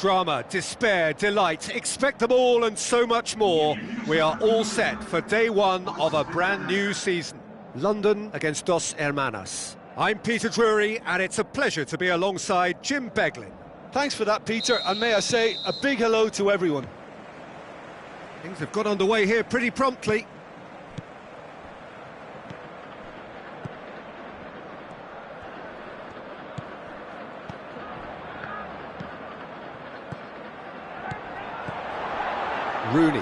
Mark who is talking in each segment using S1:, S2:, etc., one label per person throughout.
S1: Drama, despair, delight, expect them all and so much more. We are all set for day one of a brand new season. London against Dos Hermanas. I'm Peter Drury, and it's a pleasure to be alongside Jim Beglin.
S2: Thanks for that, Peter, and may I say a big hello to everyone.
S1: Things have got underway here pretty promptly. Rooney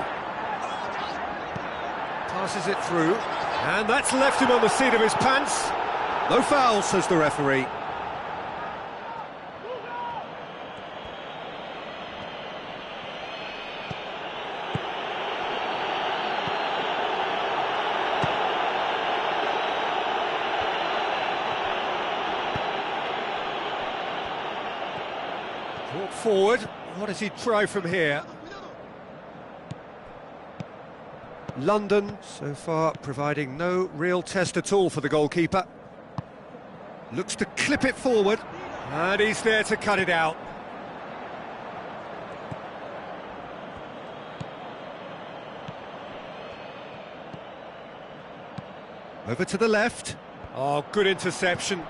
S1: passes it through, and that's left him on the seat of his pants. No foul, says the referee. Brought forward. What does he try from here? London, so far, providing no real test at all for the goalkeeper. Looks to clip it forward, and he's there to cut it out. Over to the left. Oh, good interception.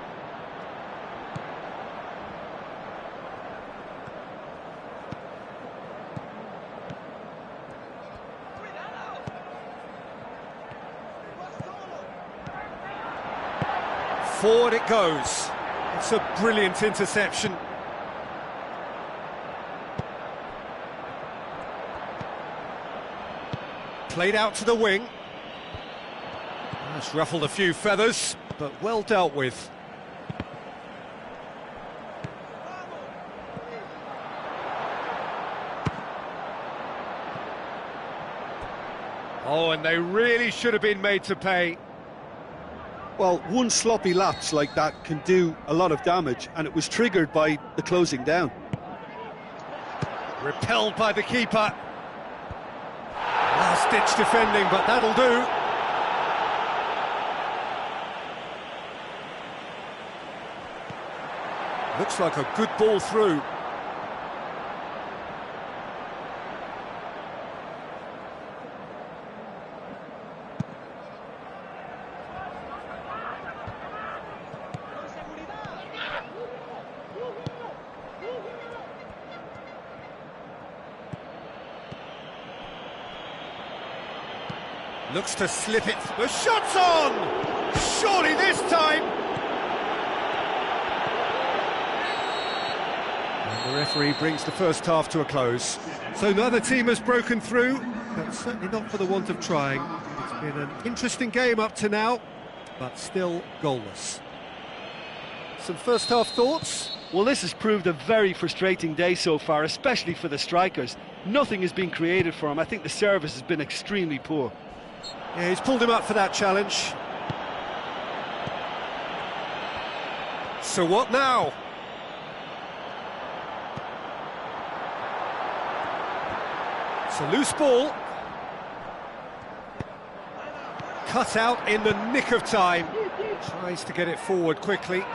S1: Forward it goes. It's a brilliant interception. Played out to the wing. That's ruffled a few feathers, but well dealt with. Oh, and they really should have been made to pay.
S2: Well, one sloppy lapse like that can do a lot of damage, and it was triggered by the closing down.
S1: Repelled by the keeper. Last-ditch defending, but that'll do. Looks like a good ball through. Looks to slip it. The shot's on! Surely this time! And the referee brings the first half to a close. So neither team has broken through, but certainly not for the want of trying. It's been an interesting game up to now, but still goalless. Some first half thoughts?
S2: Well, this has proved a very frustrating day so far, especially for the strikers. Nothing has been created for them. I think the service has been extremely poor.
S1: Yeah, he's pulled him up for that challenge. So what now? It's a loose ball. Cut out in the nick of time. Tries to get it forward quickly.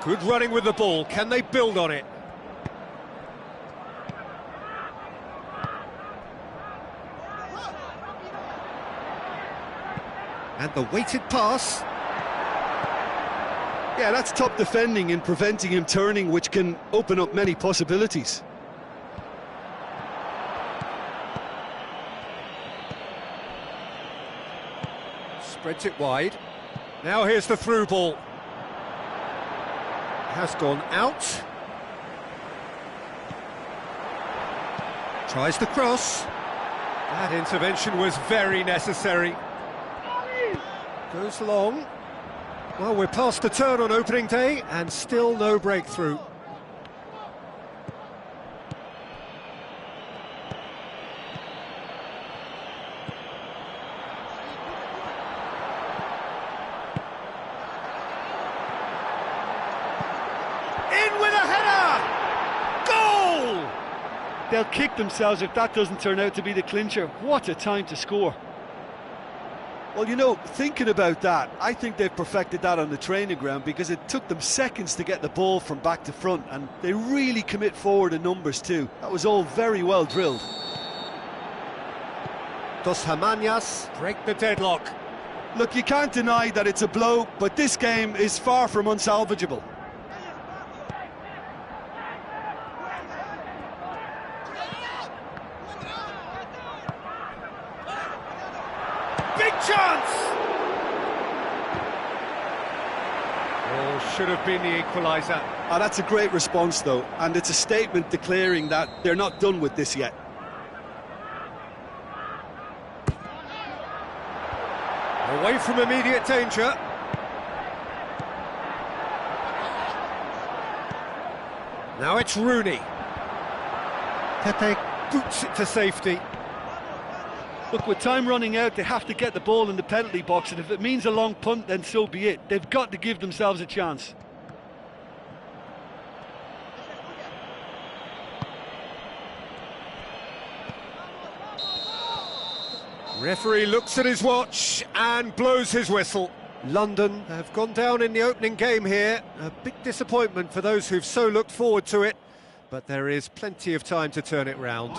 S1: Good running with the ball. Can they build on it? And the weighted pass.
S2: Yeah, that's top defending and preventing him turning, which can open up many possibilities.
S1: Spreads it wide. Now here's the through ball. Has gone out. Tries the cross. That intervention was very necessary. Goes long. Well, we're past the turn on opening day and still no breakthrough. In with a header! Goal!
S2: They'll kick themselves if that doesn't turn out to be the clincher. What a time to score. Well, you know, thinking about that, I think they've perfected that on the training ground because it took them seconds to get the ball from back to front, and they really commit forward in numbers too. That was all very well drilled.
S1: Dos Hermanas break the deadlock.
S2: Look, you can't deny that it's a blow, but this game is far from unsalvageable.
S1: Big chance! Oh, should have been the equaliser.
S2: Oh, that's a great response, though, and it's a statement declaring that they're not done with this yet.
S1: Away from immediate danger. Now it's Rooney. Pepe boots it to safety.
S2: Look, with time running out, they have to get the ball in the penalty box, and if it means a long punt, then so be it. They've got to give themselves a chance.
S1: Referee looks at his watch and blows his whistle. London have gone down in the opening game here. A big disappointment for those who've so looked forward to it. But there is plenty of time to turn it round.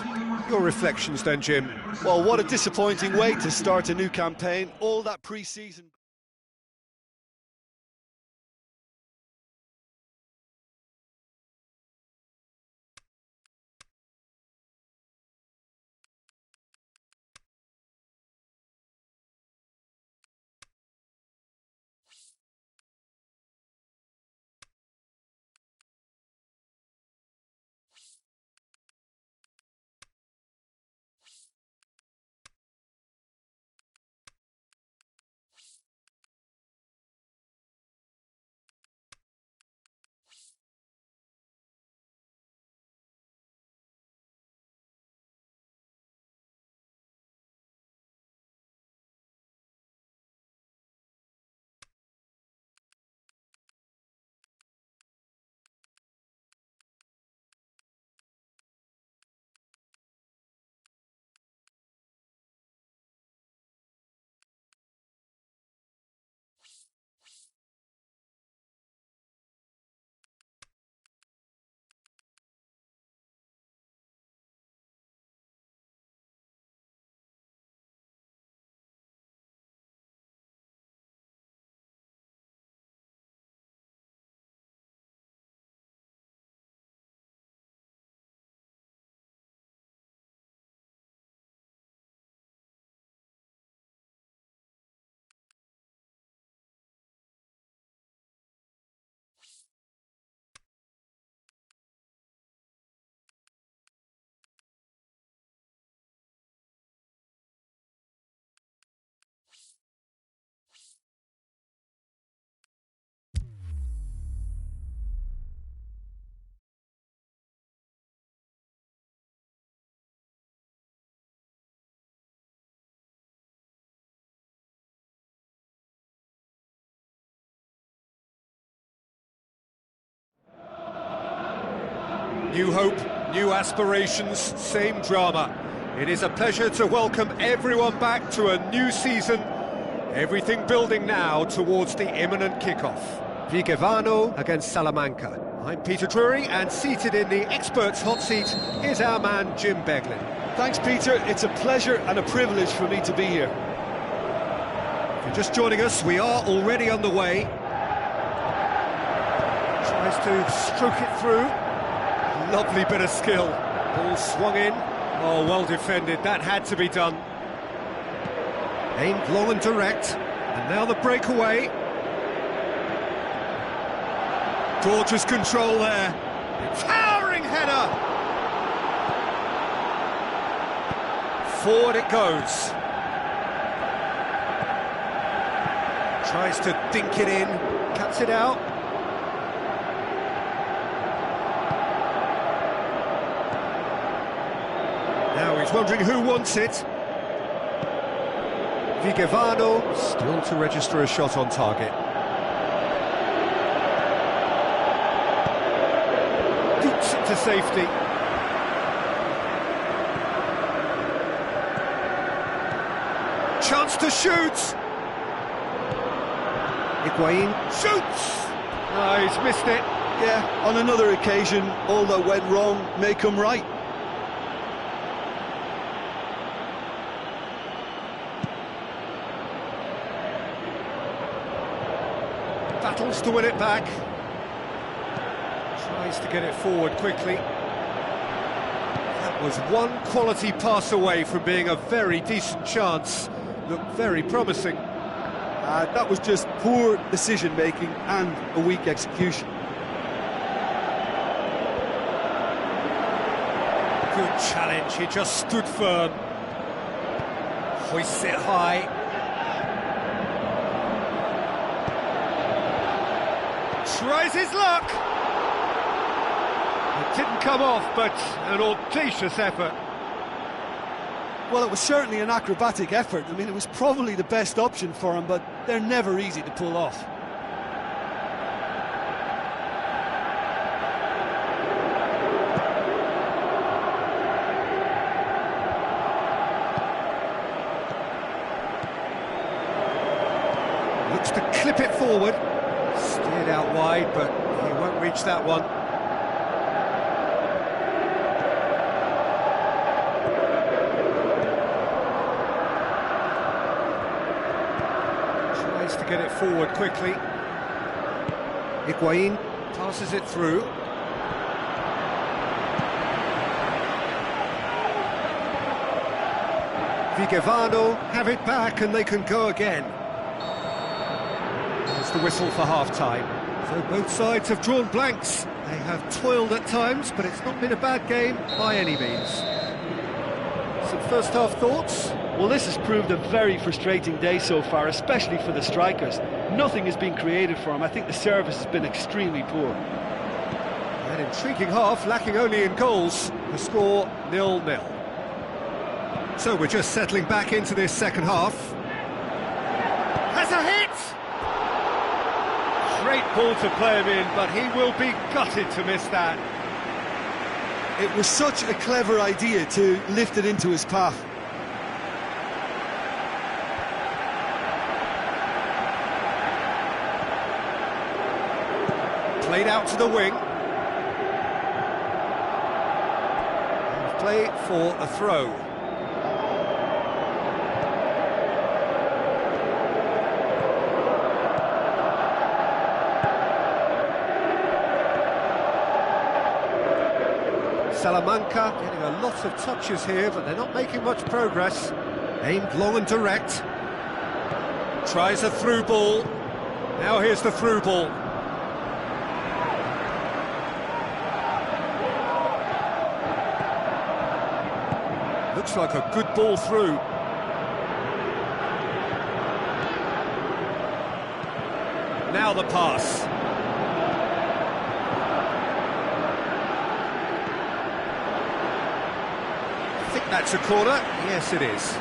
S1: Your reflections then, Jim?
S2: Well, what a disappointing way to start a new campaign. All that pre-season...
S1: New hope, new aspirations, same drama. It is a pleasure to welcome everyone back to a new season. Everything building now towards the imminent kickoff. Vigevano against Salamanca. I'm Peter Drury, and seated in the experts' hot seat is our man Jim Beglin.
S2: Thanks, Peter. It's a pleasure and a privilege for me to be here.
S1: If you're just joining us, we are already underway. Tries to stroke it through. Lovely bit of skill. Ball swung in. Oh, well defended. That had to be done. Aimed long and direct. And now the breakaway. Gorgeous control there. Towering header. Forward it goes. Tries to dink it in. Cuts it out. Now he's wondering who wants it. Vigevano still to register a shot on target. Boots it to safety. Chance to shoot! Higuain shoots! No, he's missed it.
S2: Yeah, on another occasion, all that went wrong may come right.
S1: Battles to win it back. Tries to get it forward quickly. That was one quality pass away from being a very decent chance. Looked very promising.
S2: That was just poor decision-making and a weak execution.
S1: Good challenge, he just stood firm. Hoists it high. Tries his luck! It didn't come off, but an audacious effort.
S2: Well, it was certainly an acrobatic effort. I mean, it was probably the best option for him, but they're never easy to pull off.
S1: Looks to clip it forward. Steered out wide, but he won't reach that one. Tries to get it forward quickly. Higuain passes it through. Vigevano have it back and they can go again. There's the whistle for half-time. So both sides have drawn blanks. They have toiled at times, but it's not been a bad game by any means. Some first-half thoughts?
S2: Well, this has proved a very frustrating day so far, especially for the strikers. Nothing has been created for them. I think the service has been extremely poor.
S1: An intriguing half, lacking only in goals. The score 0-0. So we're just settling back into this second half. Has a hit! Great ball to play him in, but he will be gutted to miss that.
S2: It was such a clever idea to lift it into his path.
S1: Played out to the wing. And play for a throw. Salamanca getting a lot of touches here, but they're not making much progress. Aimed long and direct. Tries a through ball. Now here's the through ball. Looks like a good ball through. Now the pass. I think that's a corner. Yes, it is.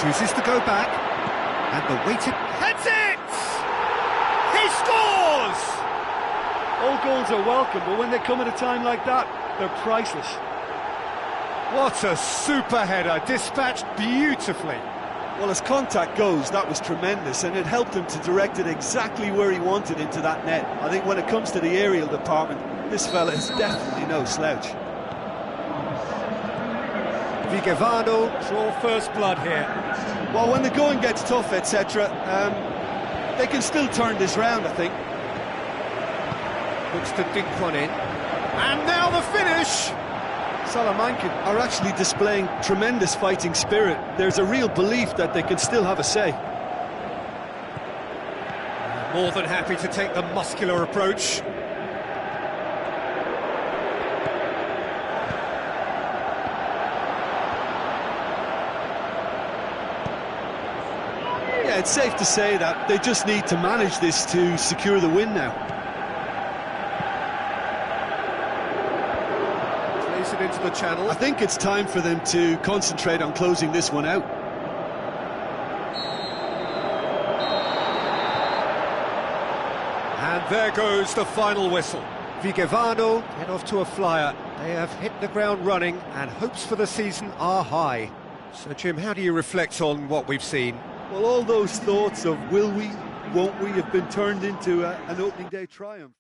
S1: Chooses to go back. And the weighted... Heads it! He scores!
S2: All goals are welcome, but when they come at a time like that, they're priceless.
S1: What a super header, dispatched beautifully.
S2: Well, as contact goes, that was tremendous, and it helped him to direct it exactly where he wanted into that net. I think when it comes to the aerial department, this fella is definitely no slouch.
S1: Vigevano draw first blood here.
S2: Well, when the going gets tough, etc., they can still turn this round, I think.
S1: Looks to dink one in. And now the finish!
S2: Salamanca are actually displaying tremendous fighting spirit. There's a real belief that they can still have a say.
S1: More than happy to take the muscular approach.
S2: Yeah, it's safe to say that they just need to manage this to secure the win now.
S1: Plays it into the channel.
S2: I think it's time for them to concentrate on closing this one out.
S1: And there goes the final whistle. Vigevano head off to a flyer. They have hit the ground running and hopes for the season are high. So Jim, how do you reflect on what we've seen?
S2: Well, all those thoughts of will we, won't we have been turned into an opening day triumph.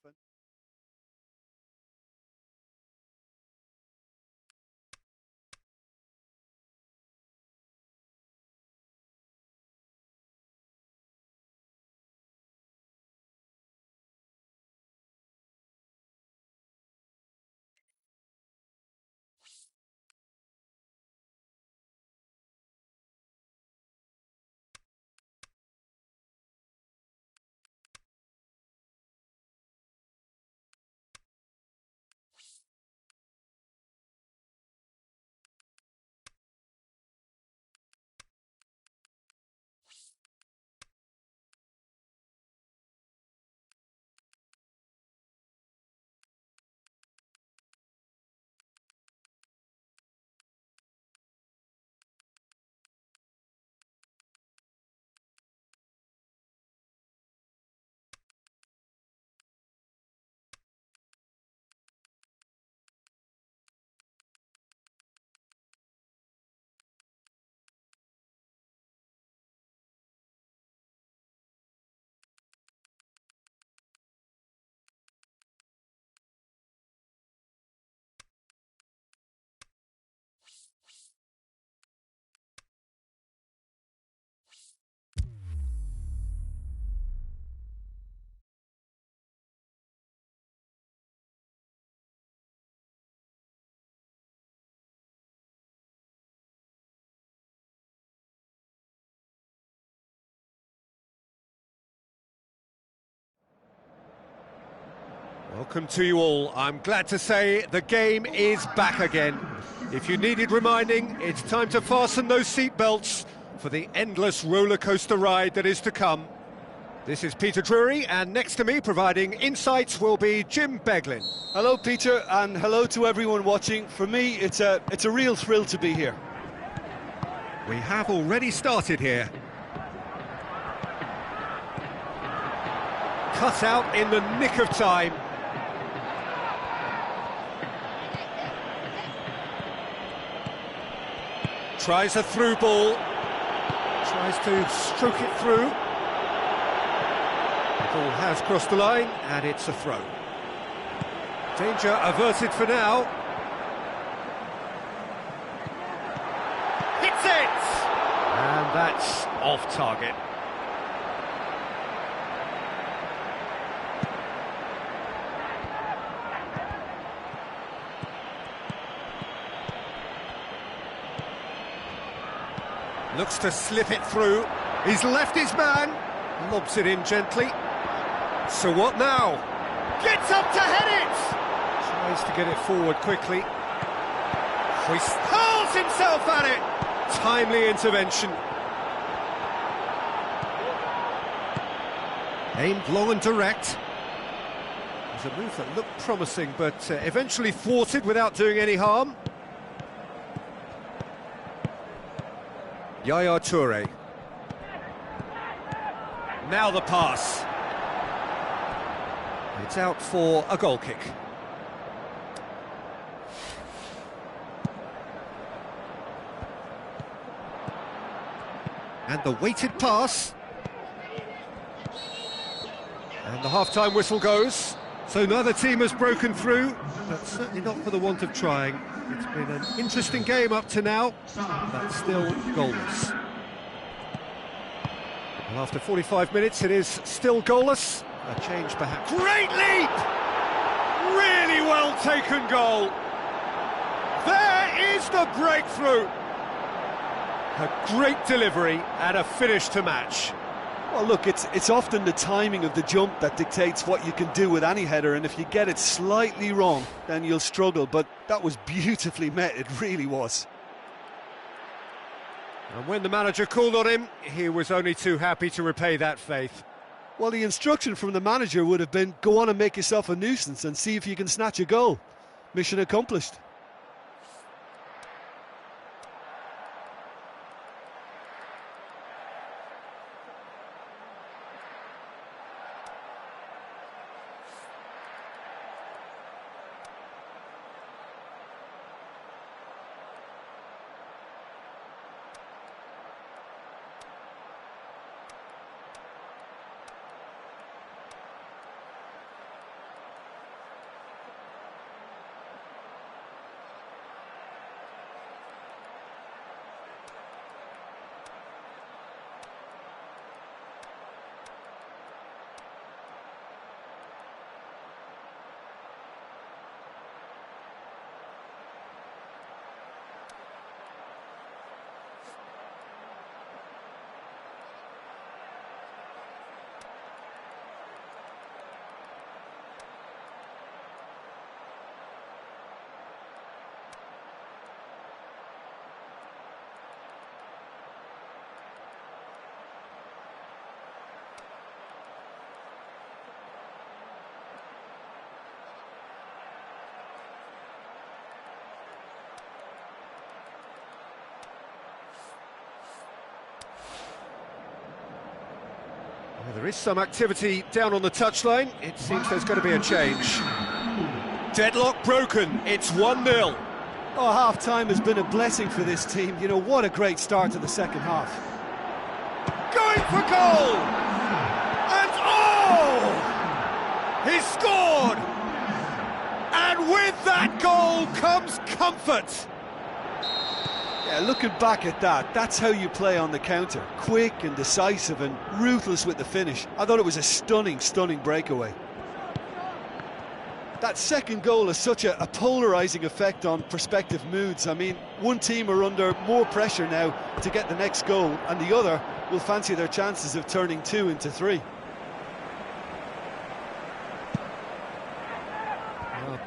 S1: Welcome to you all. I'm glad to say the game is back again. If you needed reminding, it's time to fasten those seatbelts for the endless roller coaster ride that is to come. This is Peter Drury, and next to me providing insights will be Jim Beglin.
S2: Hello, Peter, and hello to everyone watching. For me, it's a real thrill to be here.
S1: We have already started here. Cut out in the nick of time. Tries a through ball. Tries to stroke it through. The ball has crossed the line, and it's a throw. Danger averted for now. Hits it! And that's off target. Looks to slip it through. He's left his man. Lobs it in gently. So what now? Gets up to head it! Tries to get it forward quickly. He hurls himself at it! Timely intervention. Aimed long and direct. It was a move that looked promising, but eventually thwarted without doing any harm. Yaya Toure. Now the pass. It's out for a goal kick. And the weighted pass. And the half-time whistle goes. So neither team has broken through, but certainly not for the want of trying. It's been an interesting game up to now, but still goalless. And after 45 minutes, it is still goalless. A change perhaps. Great leap! Really well taken goal. There is the breakthrough. A great delivery and a finish to match.
S2: Well, look, it's often the timing of the jump that dictates what you can do with any header, and if you get it slightly wrong, then you'll struggle, but that was beautifully met, it really was.
S1: And when the manager called on him, he was only too happy to repay that faith.
S2: Well, the instruction from the manager would have been, go on and make yourself a nuisance and see if you can snatch a goal. Mission accomplished.
S1: Well, there is some activity down on the touchline. It seems there's going to be a change. Deadlock broken. It's 1-0.
S2: Oh, half-time has been a blessing for this team. You know, what a great start to the second half.
S1: Going for goal! And oh! He's scored! And with that goal comes comfort.
S2: Yeah, looking back at that, that's how you play on the counter. Quick and decisive and ruthless with the finish. I thought it was a stunning, stunning breakaway. That second goal has such a polarising effect on prospective moods. I mean, one team are under more pressure now to get the next goal, and the other will fancy their chances of turning 2 into 3.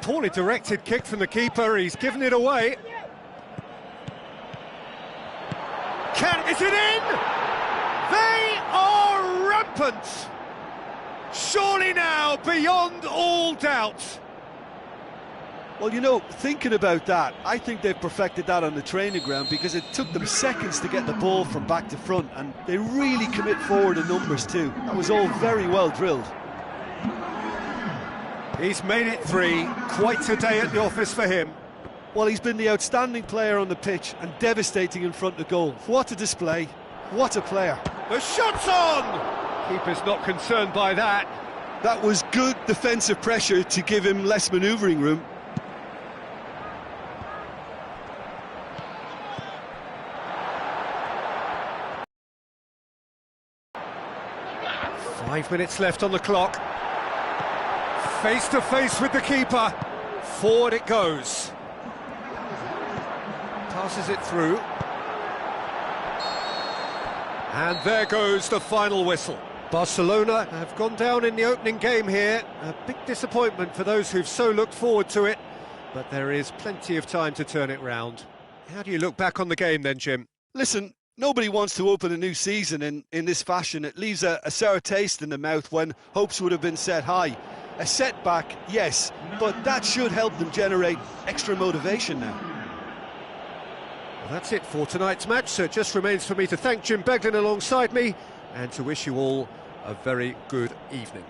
S1: Poorly directed kick from the keeper, he's given it away. Is it in? They are rampant! Surely now, beyond all doubt.
S2: Well, you know, thinking about that, I think they've perfected that on the training ground because it took them seconds to get the ball from back to front, and they really commit forward in numbers too. That was all very well drilled.
S1: He's made it 3, quite a day at the office for him.
S2: Well, he's been the outstanding player on the pitch and devastating in front of goal. What a display, what a player.
S1: The shot's on! Keeper's not concerned by that.
S2: That was good defensive pressure to give him less manoeuvring room.
S1: Five minutes left on the clock. Face to face with the keeper. Forward it goes. Passes it through. And there goes the final whistle. Barcelona have gone down in the opening game here. A big disappointment for those who've so looked forward to it. But there is plenty of time to turn it round. How do you look back on the game then, Jim?
S2: Listen, nobody wants to open a new season in this fashion. It leaves a sour taste in the mouth when hopes would have been set high. A setback, yes, but that should help them generate extra motivation now.
S1: Well, that's it for tonight's match, so it just remains for me to thank Jim Beglin alongside me and to wish you all a very good evening.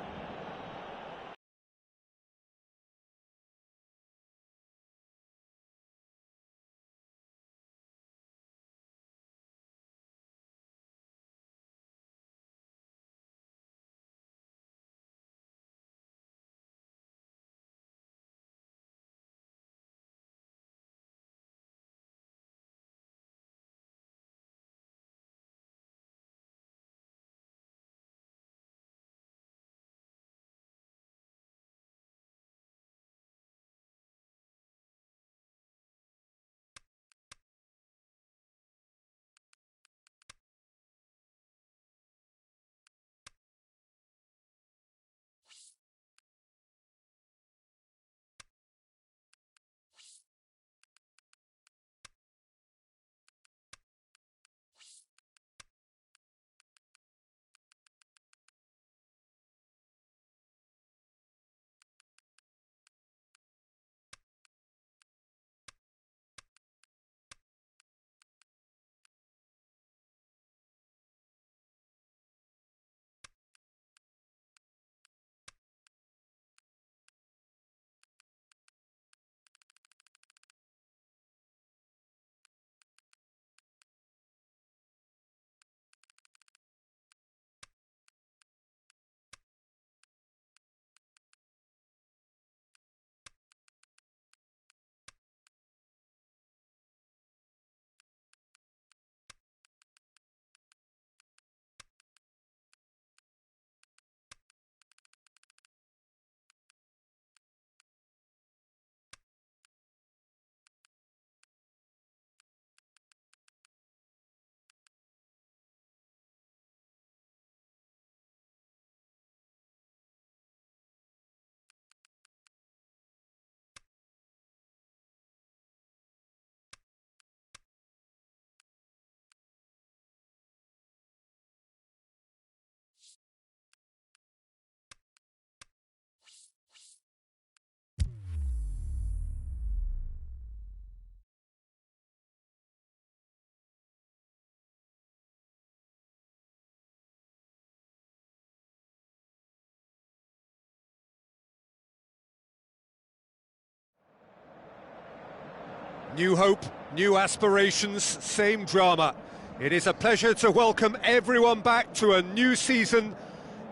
S1: New hope, new aspirations, same drama. It is a pleasure to welcome everyone back to a new season.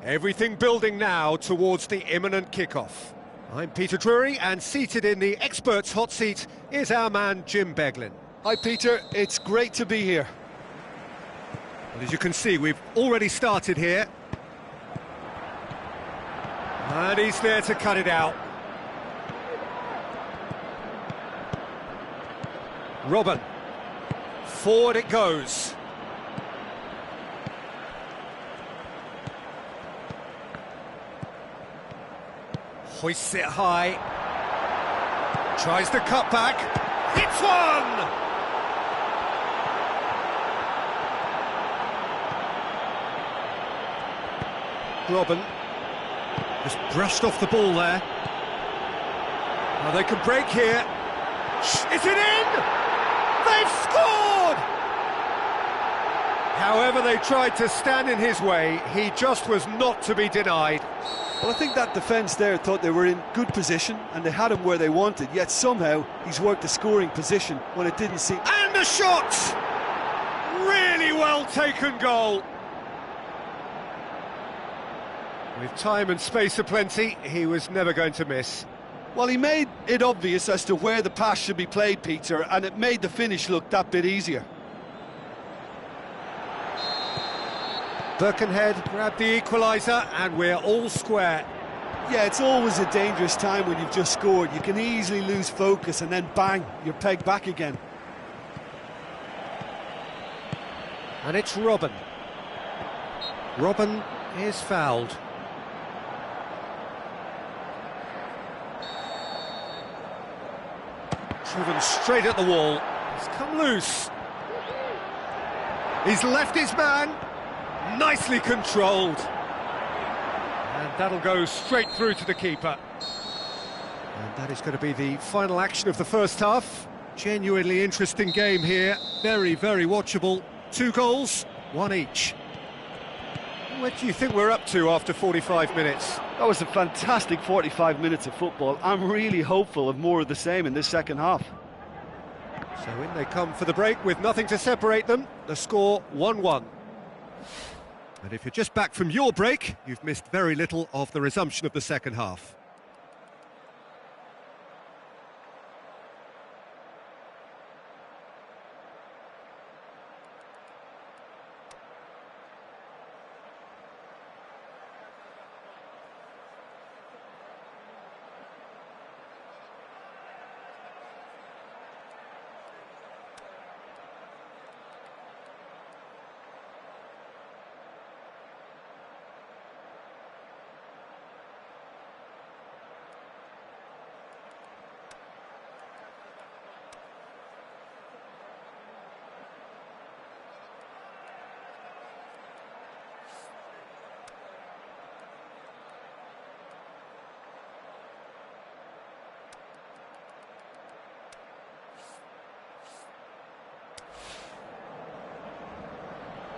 S1: Everything building now towards the imminent kickoff. I'm Peter Drury, and seated in the experts' hot seat is our man Jim Beglin.
S2: Hi Peter, it's great to be here.
S1: Well, as you can see, we've already started here. And he's there to cut it out. Robin. Forward it goes. Hoists it high. Tries the cut back. Hits one! Robin just brushed off the ball there. Now they can break here. Is it in? They've scored! However they tried to stand in his way, he just was not to be denied.
S2: Well, I think that defence there thought they were in good position and they had him where they wanted, yet somehow he's worked a scoring position when it didn't seem...
S1: And a shot! Really well taken goal. With time and space aplenty, he was never going to miss.
S2: Well, he made it obvious as to where the pass should be played, Peter, and it made the finish look that bit easier.
S1: Birkenhead grabbed the equaliser, and we're all square.
S2: Yeah, it's always a dangerous time when you've just scored. You can easily lose focus and then bang, you're pegged back again.
S1: And it's Robin. Robin is fouled. Driven straight at the wall. He's come loose. He's left his man. Nicely controlled. And that'll go straight through to the keeper. And that is going to be the final action of the first half. Genuinely interesting game here. Very, very watchable. 2 goals, 1 each. What do you think we're up to after 45 minutes?
S2: That was a fantastic 45 minutes of football. I'm really hopeful of more of the same in this second half.
S1: So in they come for the break with nothing to separate them. The score 1-1. And if you're just back from your break, you've missed very little of the resumption of the second half.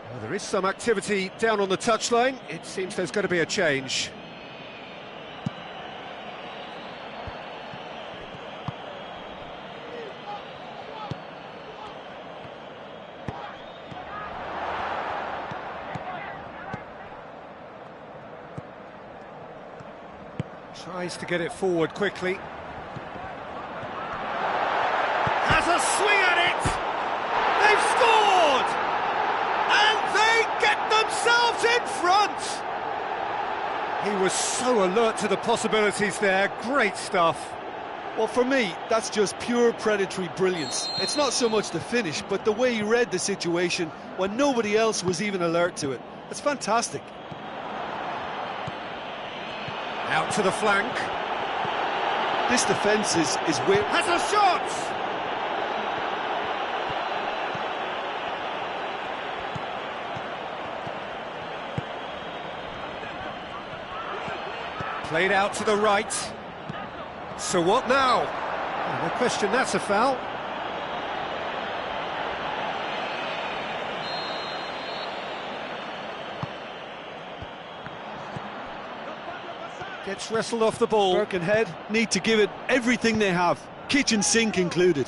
S1: Well, there is some activity down on the touchline. It seems there's going to be a change. Tries to get it forward quickly. Has a swing at it! They've scored! And they get themselves in front! He was so alert to the possibilities there. Great stuff.
S2: Well, for me, that's just pure predatory brilliance. It's not so much the finish, but the way he read the situation when nobody else was even alert to it. It's fantastic.
S1: Out to the flank.
S2: This defence is weird.
S1: Has a shot! Played out to the right. So what now? No question, that's a foul. Gets wrestled off the ball.
S2: Birkenhead need to give it everything they have, kitchen sink included.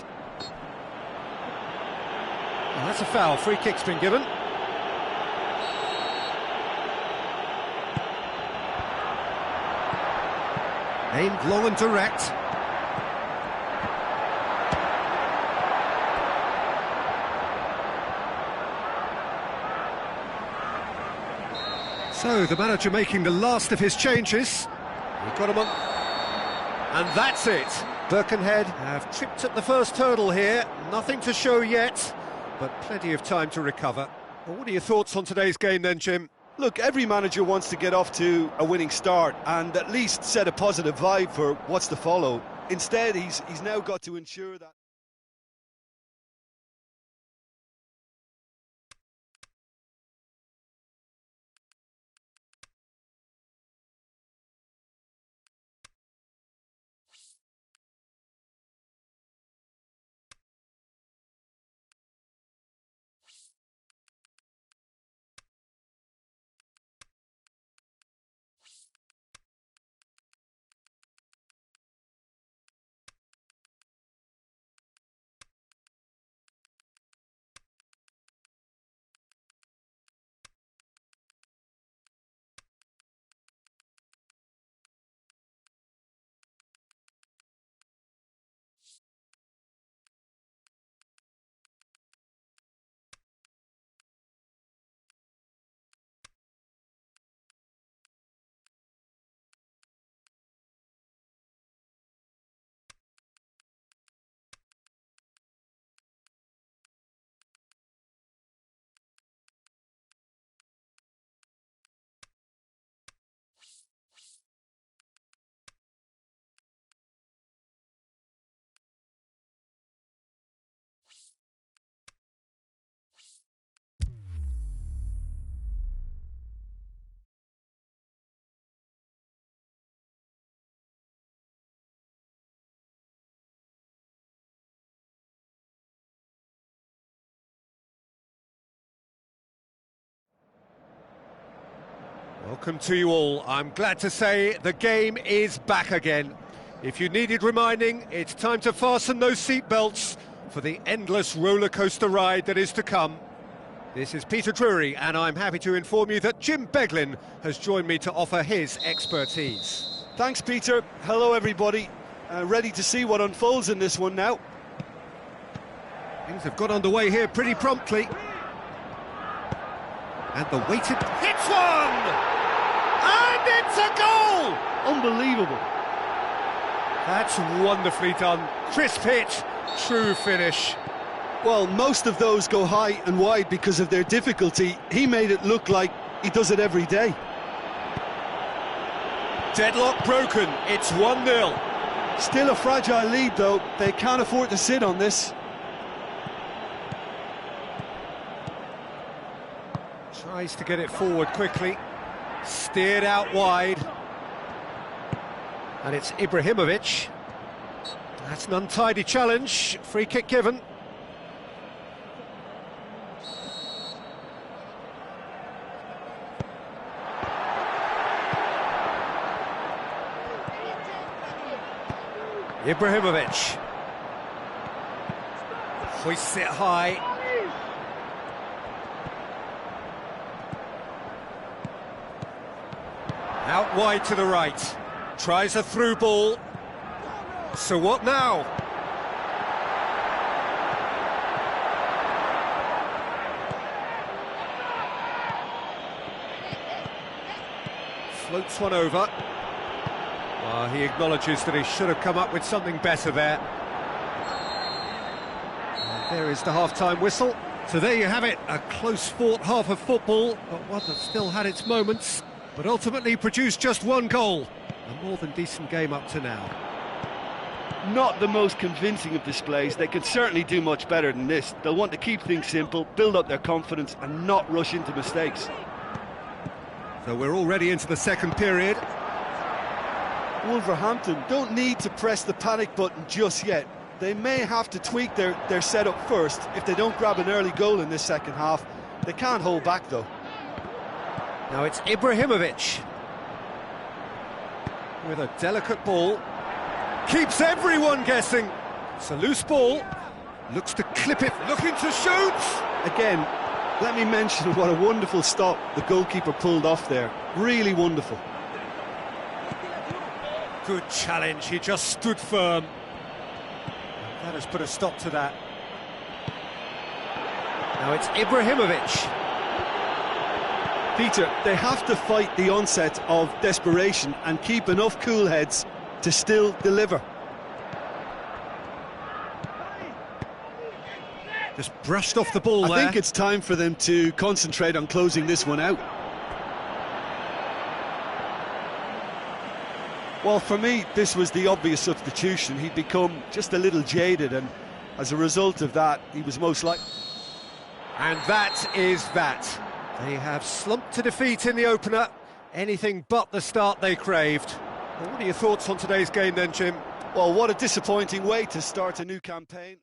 S1: That's a foul, free kick's been given. Aimed long and direct. So, the manager making the last of his changes. He got him on. And that's it. Birkenhead have tripped at the first hurdle here. Nothing to show yet, but plenty of time to recover. Well, what are your thoughts on today's game then, Jim?
S2: Look, every manager wants to get off to a winning start and at least set a positive vibe for what's to follow. Instead, he's now got to ensure that...
S1: Welcome to you all. I'm glad to say the game is back again. If you needed reminding, it's time to fasten those seatbelts for the endless rollercoaster ride that is to come. This is Peter Drury, and I'm happy to inform you that Jim Beglin has joined me to offer his expertise.
S2: Thanks, Peter. Hello, everybody. Ready to see what unfolds in this one now.
S1: Things have got underway here pretty promptly. And the weighted... hits one! And it's a goal!
S2: Unbelievable.
S1: That's wonderfully done. Crisp hit, true finish.
S2: Well, most of those go high and wide because of their difficulty. He made it look like he does it every day.
S1: Deadlock broken, it's 1-0.
S2: Still a fragile lead, though. They can't afford to sit on this.
S1: Tries to get it forward quickly. Steered out wide. And it's Ibrahimovic. That's an untidy challenge. Free kick given. Ibrahimovic. Hoists it high. Out wide to the right. Tries a through ball. So what now? Floats one over. He acknowledges that he should have come up with something better there. And there is the half-time whistle. So there you have it, a close-fought half of football, but one that still had its moments, but ultimately produced just one goal. A more than decent game up to now.
S2: Not the most convincing of displays. They could certainly do much better than this. They'll want to keep things simple, build up their confidence and not rush into mistakes.
S1: So we're already into the second period.
S2: Wolverhampton don't need to press the panic button just yet. They may have to tweak their setup first. If they don't grab an early goal in this second half, they can't hold back though.
S1: Now it's Ibrahimovic with a delicate ball. Keeps everyone guessing. It's a loose ball. Looks to clip it, looking to shoot!
S2: Again, let me mention what a wonderful stop the goalkeeper pulled off there. Really wonderful.
S1: Good challenge, he just stood firm. That has put a stop to that. Now it's Ibrahimovic.
S2: Peter, they have to fight the onset of desperation and keep enough cool heads to still deliver.
S1: Just brushed off the ball there.
S2: I think it's time for them to concentrate on closing this one out. Well, for me, this was the obvious substitution. He'd become just a little jaded, and as a result of that, he was most likely...
S1: And that is that. They have slumped to defeat in the opener. Anything but the start they craved. Well, what are your thoughts on today's game then, Jim?
S2: Well, what a disappointing way to start a new campaign.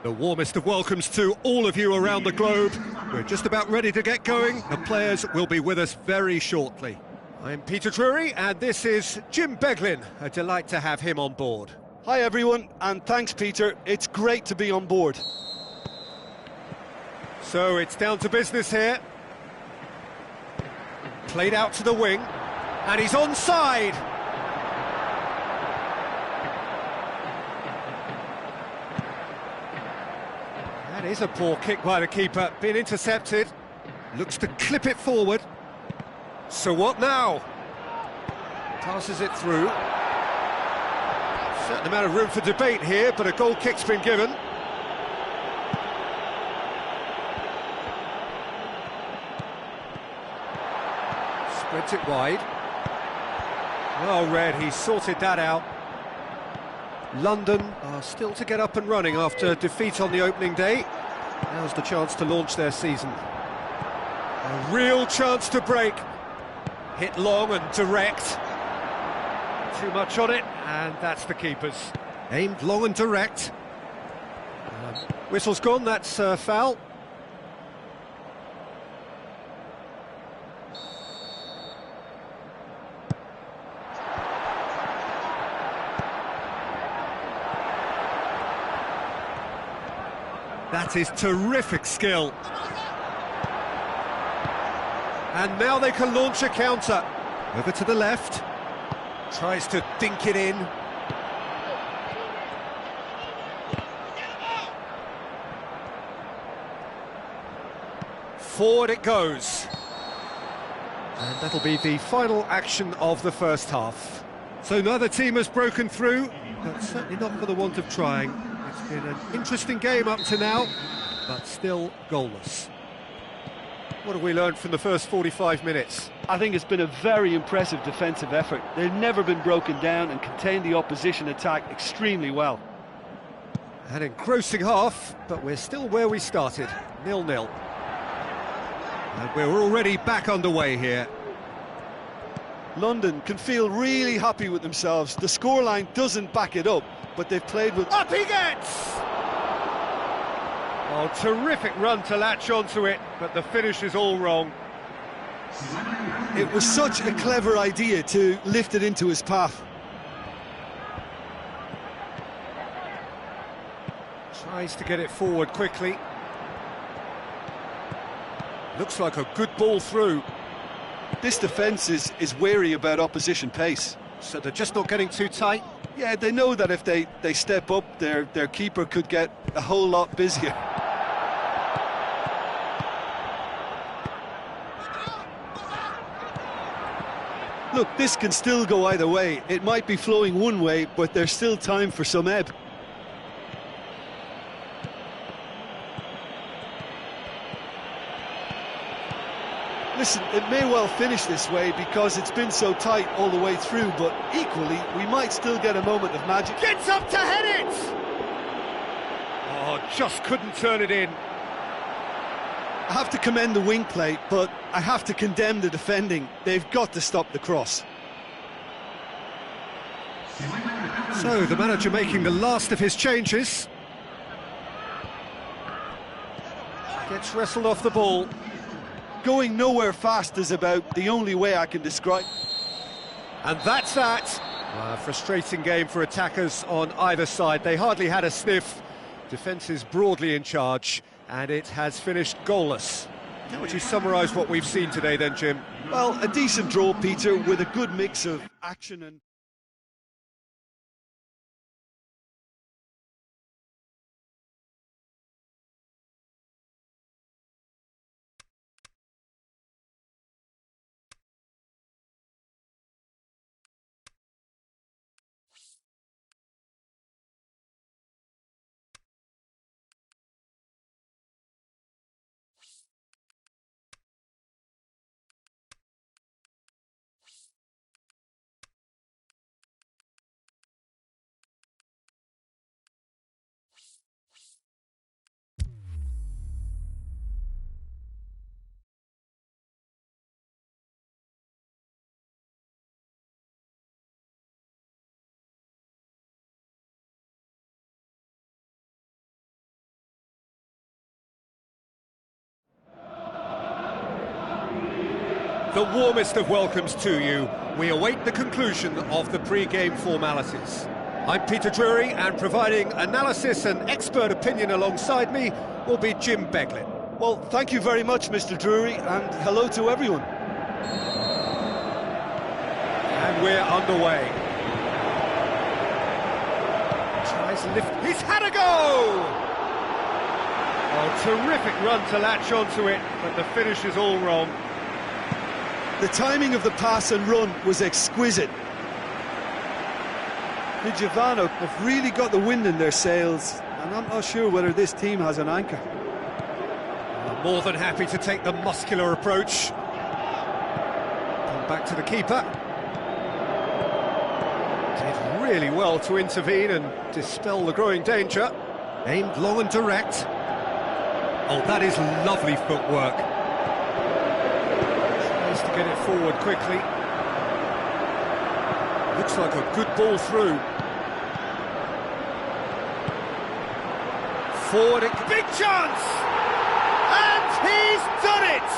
S1: The warmest of welcomes to all of you around the globe. We're just about ready to get going. The players will be with us very shortly. I'm Peter Drury, and this is Jim Beglin. A delight to have him on board.
S2: Hi everyone, and thanks Peter. It's great to be on board.
S1: So it's down to business here. Played out to the wing, and he's onside. That is a poor kick by the keeper, being intercepted. Looks to clip it forward. So what now? Passes it through. Certain amount of room for debate here, but a goal kick's been given. Spreads it wide. Well read, he sorted that out. London are still to get up and running after defeat on the opening day. Now's the chance to launch their season. A real chance to break. Hit long and direct. Too much on it, and that's the keeper's. Aimed long and direct. Whistle's gone, that's a foul. That is terrific skill. And now they can launch a counter. Over to the left. Tries to dink it in. Forward it goes. And that'll be the final action of the first half. So neither team has broken through, but certainly not for the want of trying. It's been an interesting game up to now, but still goalless. What have we learned from the first 45 minutes?
S2: I think it's been a very impressive defensive effort. They've never been broken down and contained the opposition attack extremely well.
S1: An engrossing half, but we're still where we started, 0-0. And we're already back underway here.
S2: London can feel really happy with themselves. The scoreline doesn't back it up, but they've played with...
S1: Up he gets! Oh, terrific run to latch onto it, but the finish is all wrong.
S2: It was such a clever idea to lift it into his path.
S1: Tries to get it forward quickly. Looks like a good ball through.
S2: This defence is wary about opposition pace.
S1: So they're just not getting too tight?
S2: Yeah, they know that if they step up, their keeper could get a whole lot busier. Look, this can still go either way. It might be flowing one way, but there's still time for some ebb. Listen, it may well finish this way because it's been so tight all the way through, but equally, we might still get a moment of magic.
S1: Gets up to head it! Oh, just couldn't turn it in.
S2: I have to commend the wing play, but I have to condemn the defending. They've got to stop the cross.
S1: So, the manager making the last of his changes. Gets wrestled off the ball.
S2: Going nowhere fast is about the only way I can describe.
S1: And that's that. A frustrating game for attackers on either side. They hardly had a sniff. Defence is broadly in charge, and it has finished goalless. How would you summarise what we've seen today then, Jim?
S2: Well, a decent draw, Peter, with a good mix of action and...
S1: The warmest of welcomes to you. We await the conclusion of the pre-game formalities. I'm Peter Drury, and providing analysis and expert opinion alongside me will be Jim Beglin.
S2: Well, thank you very much, Mr. Drury, and hello to everyone.
S1: And we're underway. Tries to lift. He's had a go! Oh, terrific run to latch onto it, but the finish is all wrong.
S2: The timing of the pass and run was exquisite. Vigevano have really got the wind in their sails, and I'm not sure whether this team has an anchor.
S1: More than happy to take the muscular approach. Come back to the keeper. Did really well to intervene and dispel the growing danger. Aimed long and direct. Oh, that is lovely footwork. Tries to get it forward quickly. Looks like a good ball through. Forward, big chance! And he's done it!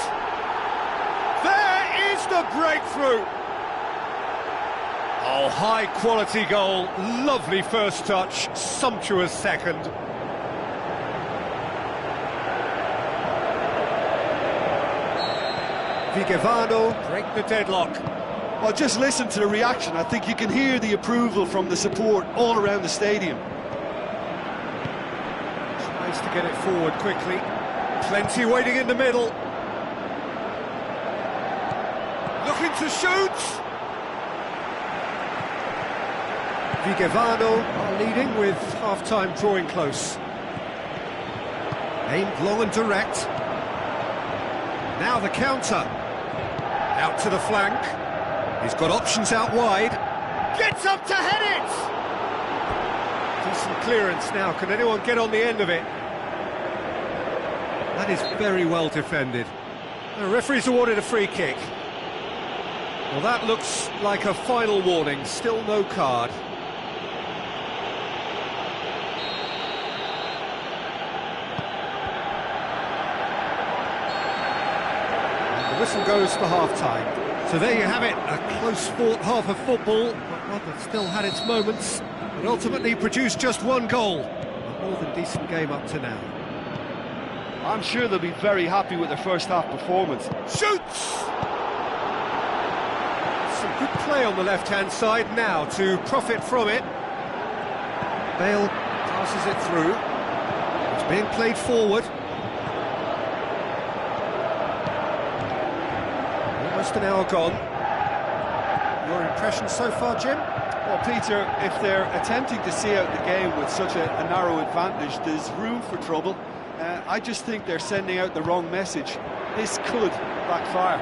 S1: There is the breakthrough! Oh, high quality goal, lovely first touch, sumptuous second. Vigevano break the deadlock.
S2: Well, just listen to the reaction. I think you can hear the approval from the support all around the stadium.
S1: Tries to get it forward quickly. Plenty waiting in the middle. Looking to shoot. Vigevano are leading with half-time drawing close. Aimed long and direct. Now the counter. Out to the flank. He's got options out wide. Gets up to head it! Decent clearance now. Can anyone get on the end of it? That is very well defended. The referee's awarded a free kick. Well, that looks like a final warning. Still no card. And the whistle goes for half-time. So there you have it, a close-fought half of football, but one that still had its moments, but ultimately produced just one goal. A more than decent game up to now.
S2: I'm sure they'll be very happy with their first half performance.
S1: Shoots! Some good play on the left-hand side now to profit from it. Bale passes it through. It's being played forward. Almost an hour gone. Your impression so far, Jim?
S2: Well, Peter, if they're attempting to see out the game with such a narrow advantage, there's room for trouble. I just think they're sending out the wrong message. This could backfire.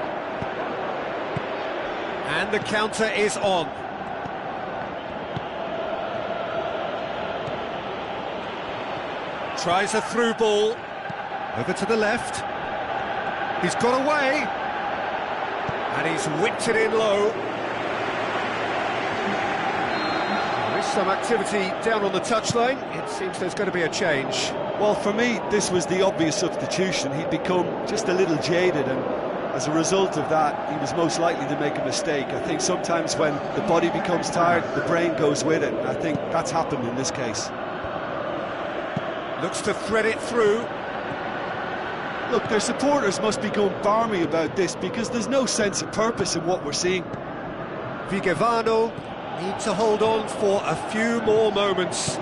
S1: And the counter is on. Tries a through ball. Over to the left. He's got away. And he's whipped it in low. There is some activity down on the touchline. It seems there's going to be a change.
S2: Well, for me, this was the obvious substitution. He'd become just a little jaded, and as a result of that, he was most likely to make a mistake. I think sometimes when the body becomes tired, the brain goes with it. I think that's happened in this case.
S1: Looks to thread it through.
S2: Look, their supporters must be going barmy about this because there's no sense of purpose in what we're seeing.
S1: Vigevano need to hold on for a few more moments.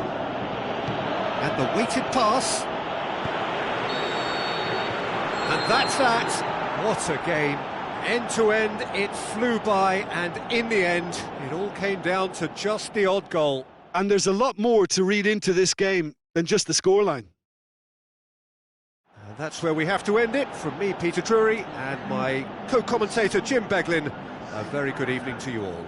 S1: And the weighted pass. And that's that. What a game. End to end, it flew by, and in the end, it all came down to just the odd goal.
S2: And there's a lot more to read into this game than just the scoreline.
S1: And that's where we have to end it. From me, Peter Drury, and my co-commentator, Jim Beglin, a very good evening to you all.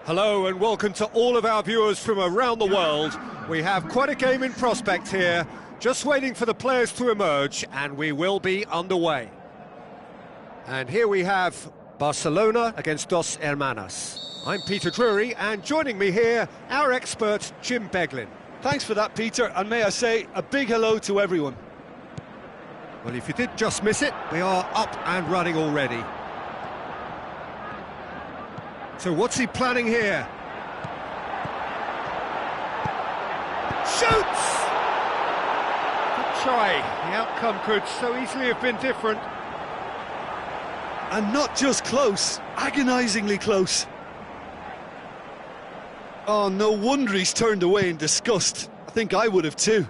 S1: Hello and welcome to all of our viewers from around the world. We have quite a game in prospect here, just waiting for the players to emerge, and we will be underway. And here we have Barcelona against Dos Hermanas. I'm Peter Drury, and joining me here, our expert Jim Beglin.
S2: Thanks for that, Peter, and may I say a big hello to everyone.
S1: Well, if you did just miss it, we are up and running already. So what's he planning here? Shoots! Good try. The outcome could so easily have been different.
S2: And not just close, agonisingly close. Oh, no wonder he's turned away in disgust. I think I would have too.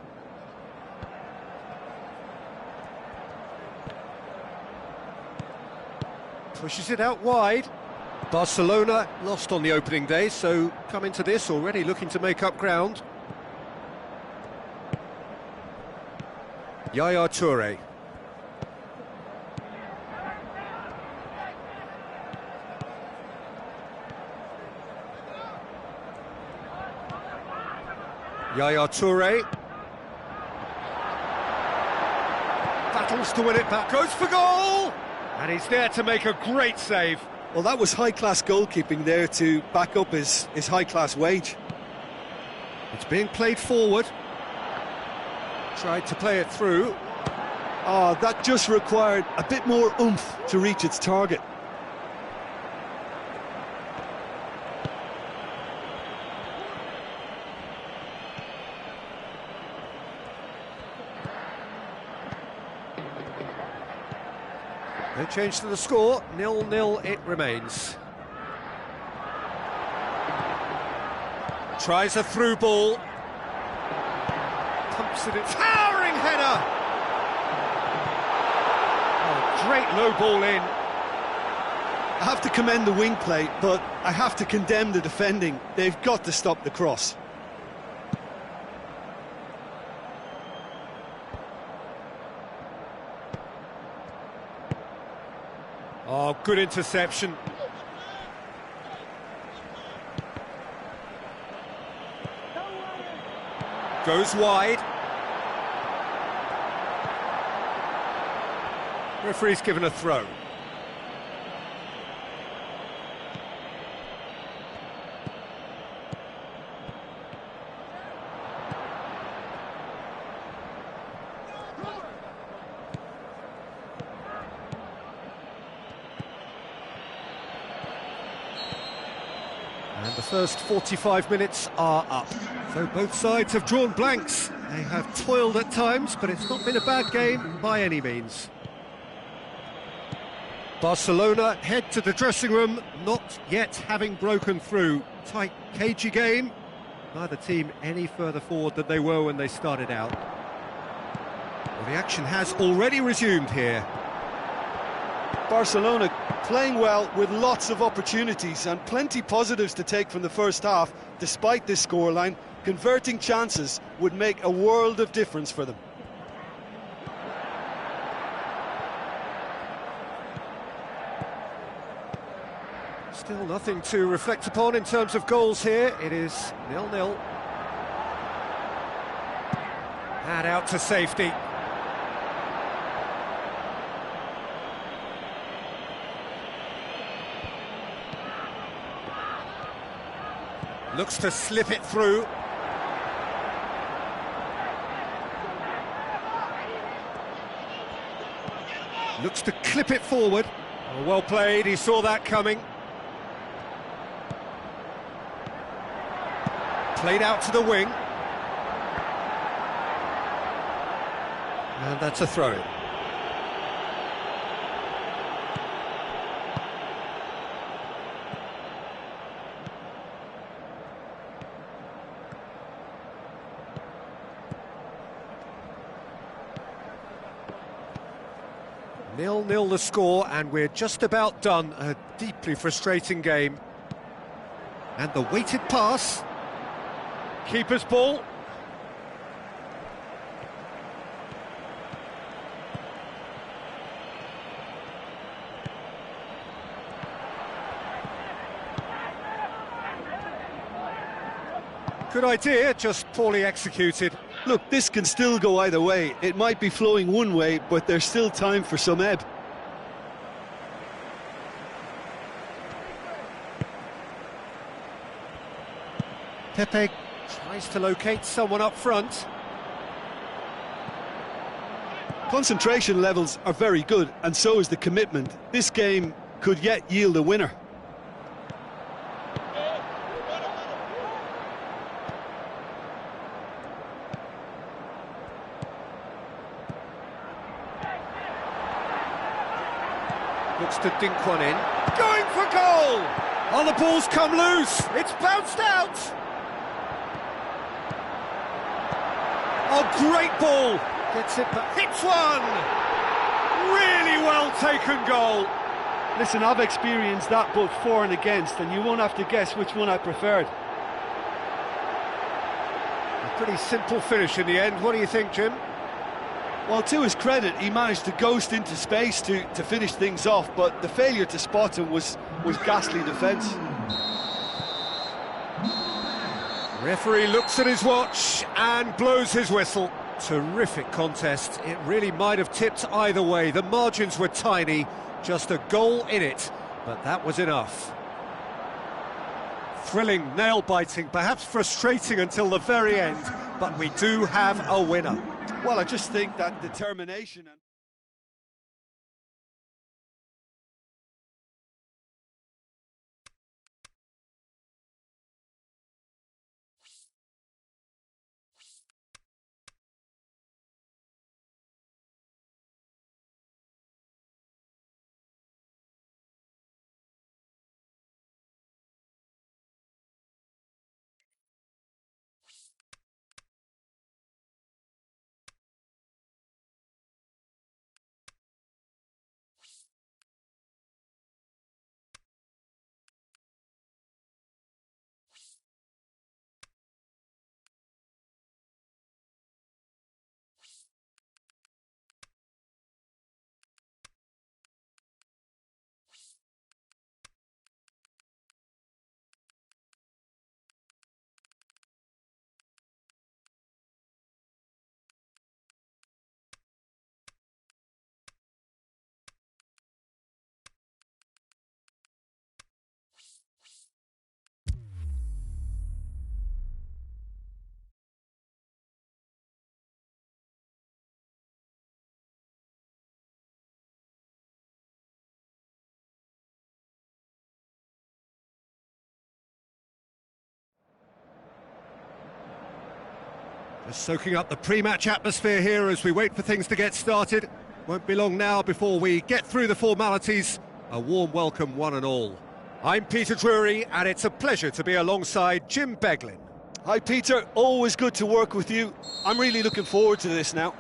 S1: Pushes it out wide. Barcelona lost on the opening day, so come into this already looking to make up ground. Yaya Toure. Yaya Toure. Battles to win it back, goes for goal! And he's there to make a great save.
S2: Well, that was high-class goalkeeping there to back up his high-class wage.
S1: It's being played forward. Tried to play it through.
S2: Oh, that just required a bit more oomph to reach its target.
S1: No change to the score, 0-0 it remains. Tries a through ball. Pumps it in. Towering header! Oh, great low ball in.
S2: I have to commend the wing play, but I have to condemn the defending. They've got to stop the cross.
S1: Oh, good interception. Goes wide. Referee's given a throw. And the first 45 minutes are up. So both sides have drawn blanks. They have toiled at times, but it's not been a bad game by any means. Barcelona head to the dressing room, not yet having broken through. Tight, cagey game. Neither team any further forward than they were when they started out. Well, the action has already resumed here.
S2: Barcelona playing well with lots of opportunities and plenty positives to take from the first half. Despite this scoreline, converting chances would make a world of difference for them.
S1: Still nothing to reflect upon in terms of goals here. It is 0-0. And out to safety. Looks to slip it through. Looks to clip it forward. Oh, well played, he saw that coming. Played out to the wing. And that's a throw-in. Nil-nil the score, and we're just about done. A deeply frustrating game. And the weighted pass. Keeper's ball. Good idea, just poorly executed.
S2: Look, this can still go either way. It might be flowing one way, but there's still time for some ebb.
S1: Pepe tries to locate someone up front.
S2: Concentration levels are very good, and so is the commitment. This game could yet yield a winner.
S1: Looks to dink one in. Going for goal! Oh, the ball's come loose! It's bounced out! Oh, great ball! Gets it back. Hits one! Really well taken goal!
S2: Listen, I've experienced that both for and against, and you won't have to guess which one I preferred.
S1: A pretty simple finish in the end. What do you think, Jim?
S2: Well, to his credit, he managed to ghost into space to finish things off, but the failure to spot him was ghastly defence.
S1: Referee looks at his watch and blows his whistle. Terrific contest. It really might have tipped either way. The margins were tiny, just a goal in it, but that was enough. Thrilling, nail-biting, perhaps frustrating until the very end, but we do have a winner.
S2: Well, I just think that determination and
S1: Just soaking up the pre-match atmosphere here as we wait for things to get started. Won't be long now before we get through the formalities. A warm welcome, one and all. I'm Peter Drury, and it's a pleasure to be alongside Jim Beglin.
S2: Hi Peter, always good to work with you. I'm really looking forward to this now.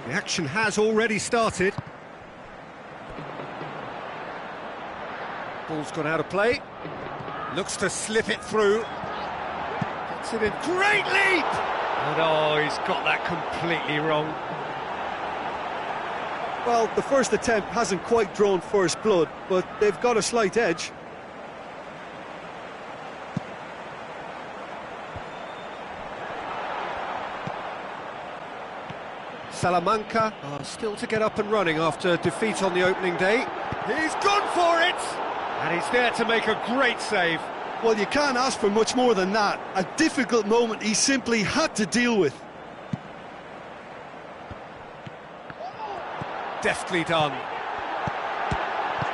S1: The action has already started. Ball's gone out of play. Looks to slip it through. Gets it in. Great leap! And oh, he's got that completely wrong.
S2: Well, the first attempt hasn't quite drawn first blood, but they've got a slight edge.
S1: Salamanca are still to get up and running after defeat on the opening day. He's gone for it! And he's there to make a great save.
S2: Well, you can't ask for much more than that. A difficult moment he simply had to deal with.
S1: Deftly done.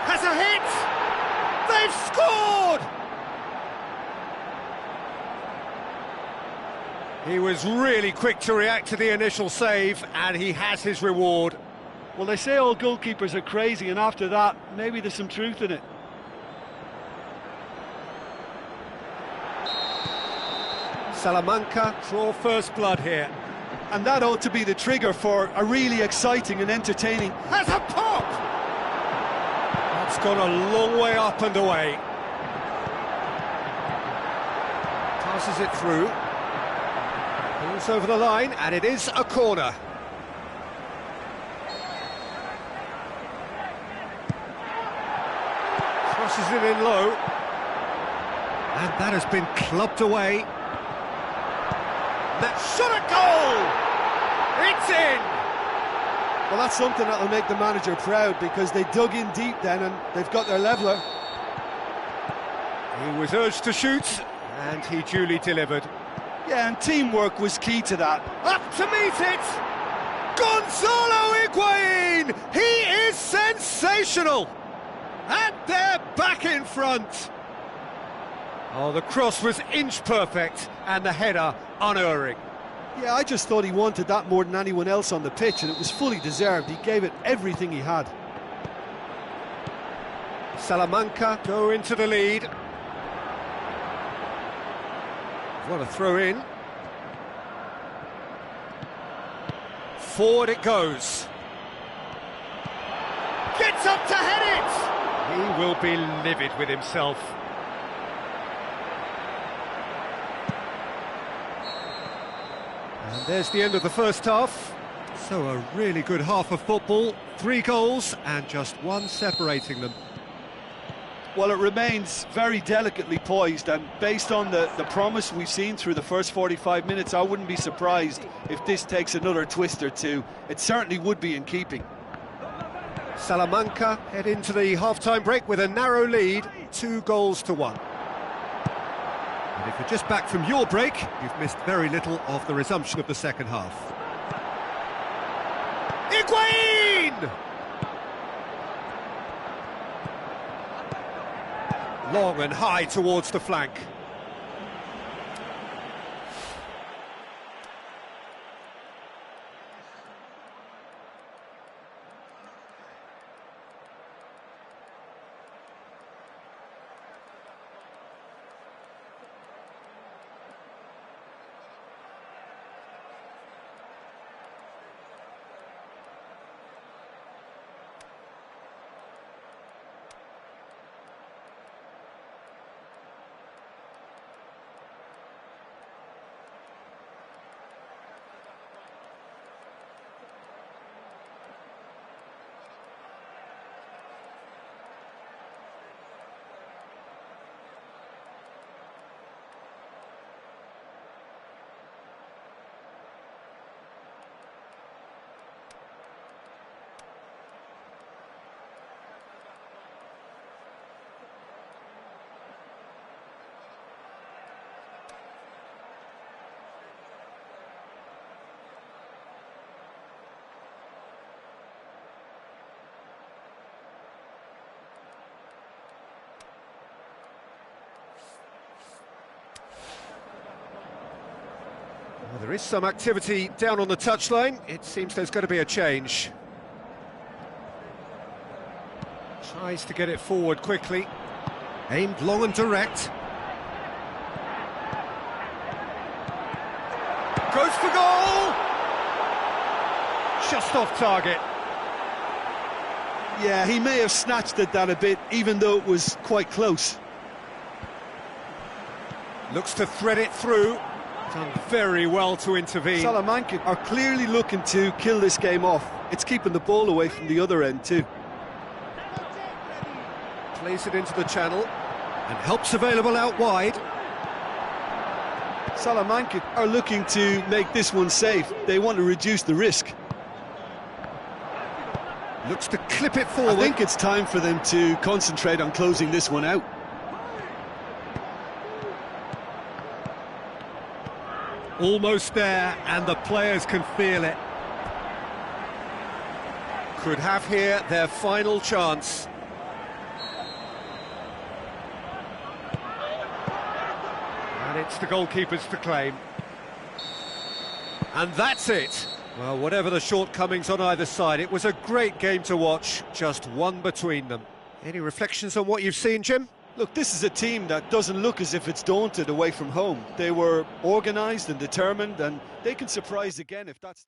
S1: Has a hit! They've scored! He was really quick to react to the initial save, and he has his reward.
S2: Well, they say all goalkeepers are crazy, and after that, maybe there's some truth in it.
S1: Salamanca draw first blood here.
S2: And that ought to be the trigger for a really exciting and entertaining...
S1: Has a pop! That's gone a long way up and away. Passes it through. Ball's over the line, and it is a corner. Crosses it in low. And that has been clubbed away. That shot at goal! It's in!
S2: Well, that's something that'll make the manager proud, because they dug in deep then and they've got their leveller.
S1: He was urged to shoot, and he duly delivered.
S2: Yeah, and teamwork was key to that.
S1: Up to meet it! Gonzalo Higuain! He is sensational! And they're back in front! Oh, the cross was inch perfect, and the header unerring.
S2: Yeah, I just thought he wanted that more than anyone else on the pitch, and it was fully deserved. He gave it everything he had.
S1: Salamanca go into the lead. What a throw in. Forward it goes. Gets up to head it! He will be livid with himself. And there's the end of the first half. So a really good half of football. 3 goals and just one separating them.
S2: Well, it remains very delicately poised, and based on the promise we've seen through the first 45 minutes, I wouldn't be surprised if this takes another twist or two. It certainly would be in keeping.
S1: Salamanca head into the half-time break with a narrow lead, 2-1. And if you're just back from your break, you've missed very little of the resumption of the second half. Higuain! Long and high towards the flank. Well, there is some activity down on the touchline. It seems there's going to be a change. Tries to get it forward quickly. Aimed long and direct. Goes for goal! Just off target.
S2: Yeah, he may have snatched at that a bit, even though it was quite close.
S1: Looks to thread it through. Done very well to intervene.
S2: Salamanca are clearly looking to kill this game off. It's keeping the ball away from the other end too.
S1: Plays it into the channel, and help's available out wide.
S2: Salamanca are looking to make this one safe. They want to reduce the risk.
S1: Looks to clip it forward.
S2: I think it's time for them to concentrate on closing this one out.
S1: Almost there, and the players can feel it. Could have here their final chance. And it's the goalkeepers to claim. And that's it. Well, whatever the shortcomings on either side, it was a great game to watch, just one between them. Any reflections on what you've seen, Jim?
S2: Look, this is a team that doesn't look as if it's daunted away from home. They were organised and determined, and they can surprise again if that's...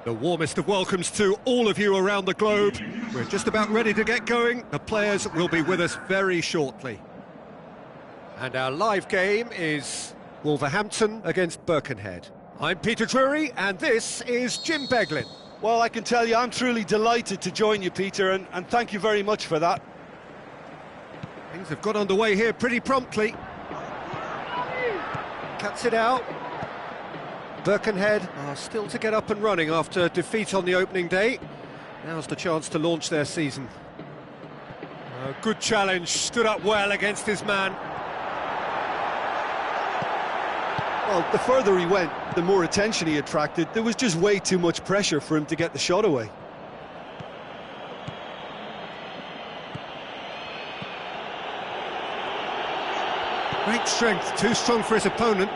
S1: The warmest of welcomes to all of you around the globe. We're just about ready to get going. The players will be with us very shortly. And our live game is Wolverhampton against Birkenhead. I'm Peter Drury, and this is Jim Beglin.
S2: Well, I can tell you I'm truly delighted to join you, Peter, and thank you very much for that.
S1: Things have got underway here pretty promptly. Cuts it out. Birkenhead are still to get up and running after defeat on the opening day. Now's the chance to launch their season. A good challenge, stood up well against his man.
S2: Well, the further he went, the more attention he attracted. There was just way too much pressure for him to get the shot away.
S1: Great strength, too strong for his opponent.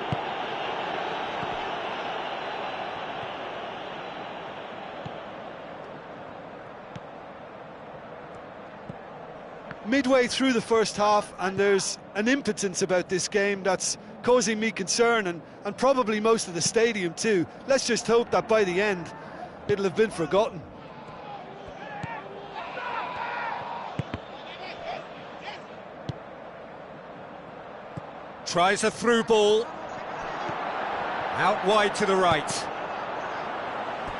S2: Midway through the first half, and there's an impotence about this game that's causing me concern, and probably most of the stadium too. Let's just hope that by the end it'll have been forgotten.
S1: Tries a through ball. Out wide to the right.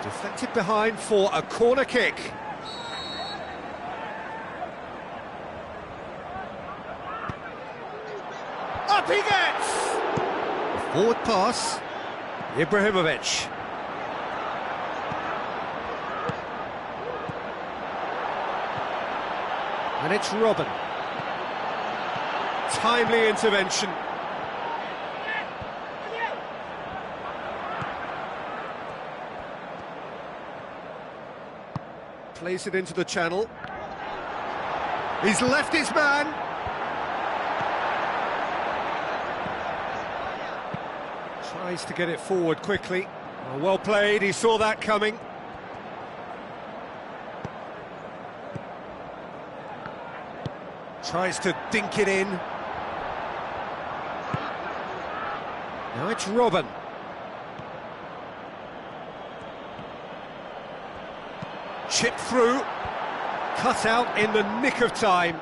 S1: Deflected behind for a corner kick. Up he gets! Forward pass. Ibrahimovic. And it's Robin. Timely intervention. Plays it into the channel. He's left his man. Tries to get it forward quickly. Well played, he saw that coming. Tries to dink it in. Now it's Robin. Chip through, cut out in the nick of time.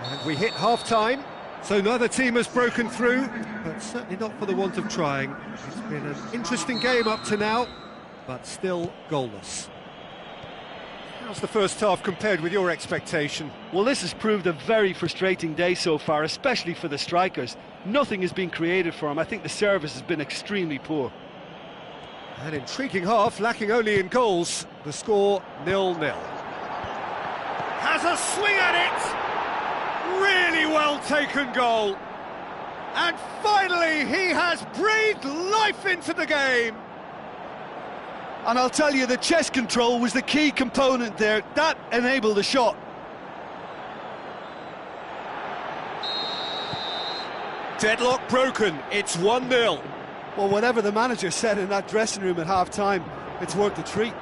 S1: And we hit half-time, so neither team has broken through, but certainly not for the want of trying. It's been an interesting game up to now, but still goalless. How's the first half compared with your expectation?
S2: Well, this has proved a very frustrating day so far, especially for the strikers. Nothing has been created for them. I think the service has been extremely poor.
S1: An intriguing half, lacking only in goals. The score 0-0. Has a swing at it! Really well taken goal. And finally he has breathed life into the game.
S2: And I'll tell you, the chest control was the key component there. That enabled the shot.
S1: Deadlock broken, it's 1-0.
S2: Well, whatever the manager said in that dressing room at half-time, it's worth a treat.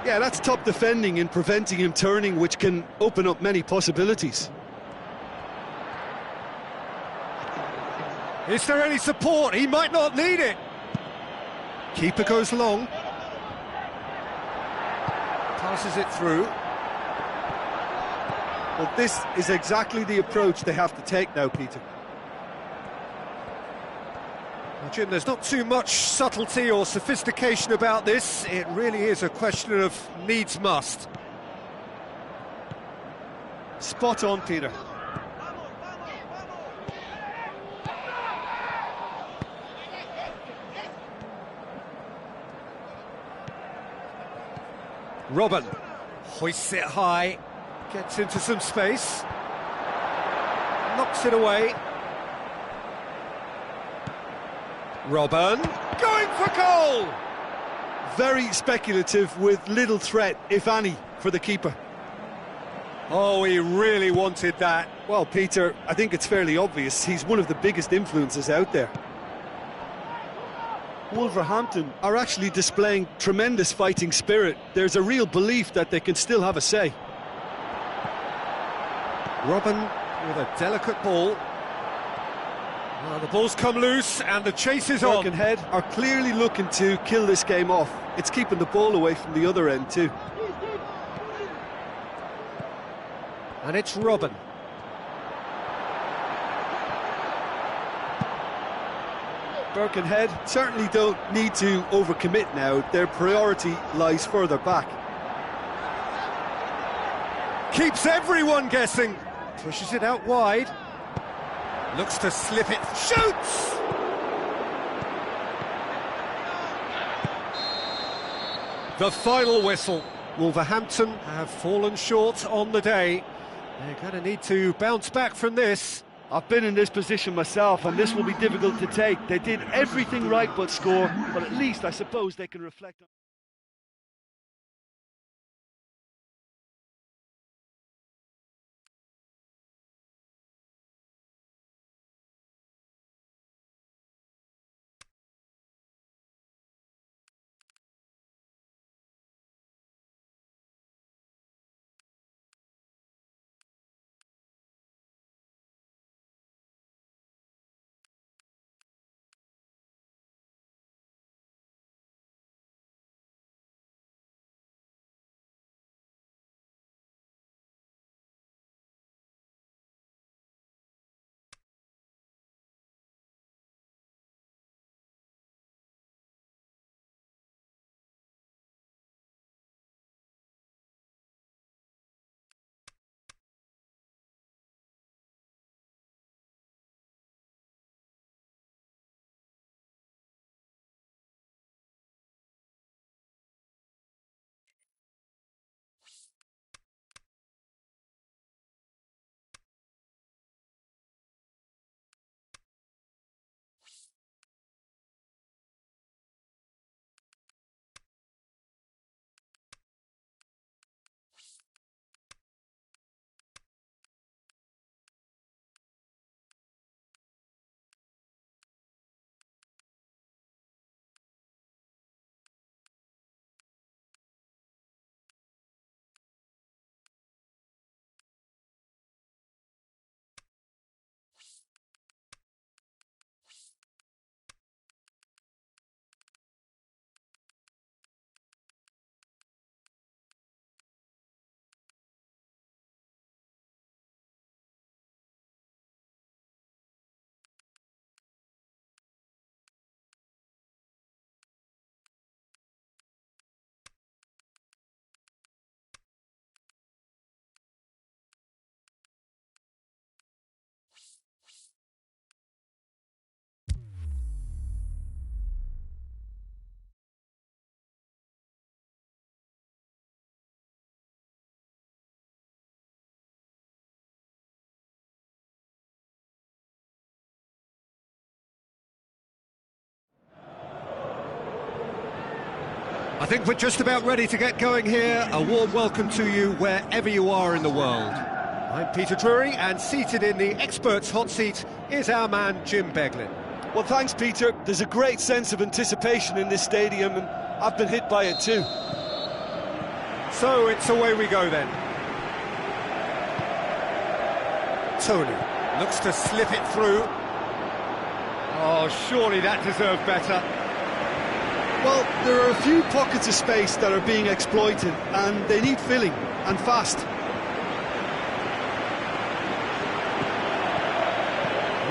S2: Yeah, that's top defending and preventing him turning, which can open up many possibilities.
S1: Is there any support? He might not need it. Keeper goes long. Passes it through.
S2: Well, this is exactly the approach they have to take now, Peter.
S1: Well, Jim, there's not too much subtlety or sophistication about this. It really is a question of needs must.
S2: Spot on, Peter.
S1: Robin hoists it high, gets into some space, knocks it away. Robin, going for goal!
S2: Very speculative with little threat, if any, for the keeper.
S1: Oh, he really wanted that.
S2: Well, Peter, I think it's fairly obvious he's one of the biggest influences out there. Wolverhampton are actually displaying tremendous fighting spirit. There's a real belief that they can still have a say.
S1: Robin with a delicate ball. Well, the ball's come loose and the chase is on.
S2: Birkenhead are clearly looking to kill this game off. It's keeping the ball away from the other end too.
S1: And it's Robin.
S2: Birkenhead certainly don't need to overcommit now. Their priority lies further back.
S1: Keeps everyone guessing. Pushes it out wide. Looks to slip it. Shoots! The final whistle. Wolverhampton have fallen short on the day. They're going to need to bounce back from this.
S2: I've been in this position myself, and this will be difficult to take. They did everything right but score, but at least I suppose they can reflect on...
S1: I think we're just about ready to get going here. A warm welcome to you wherever you are in the world. I'm Peter Drury, and seated in the experts' hot seat is our man Jim Beglin.
S2: Well, thanks, Peter. There's a great sense of anticipation in this stadium, and I've been hit by it too.
S1: So it's away we go then. Tony looks to slip it through. Oh, surely that deserved better.
S2: Well, there are a few pockets of space that are being exploited, and they need filling, and fast.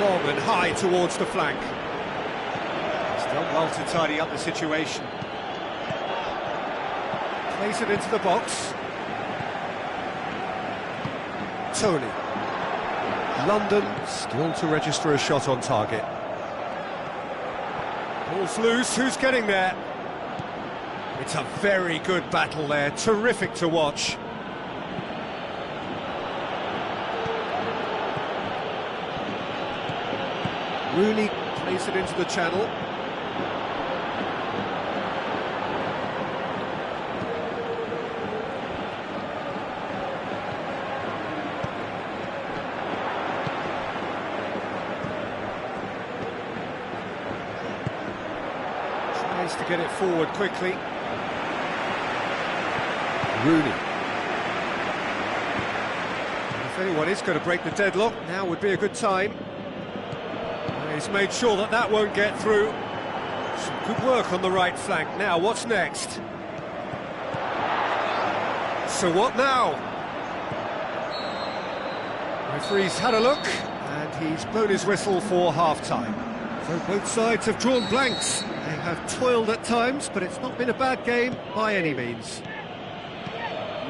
S1: Long and high towards the flank. He's done well to tidy up the situation. Plays it into the box. Tony. London still to register a shot on target. Ball's loose, who's getting there? It's a very good battle there, terrific to watch. Rooney plays it into the channel. Tries to get it forward quickly. Rooney. If anyone is going to break the deadlock, now would be a good time. He's He's made sure that that won't get through. Some good work on the right flank. Now, what's next? So what now? Referee's had a look, and he's blown his whistle for half-time. So both sides have drawn blanks. They have toiled at times, but it's not been a bad game by any means.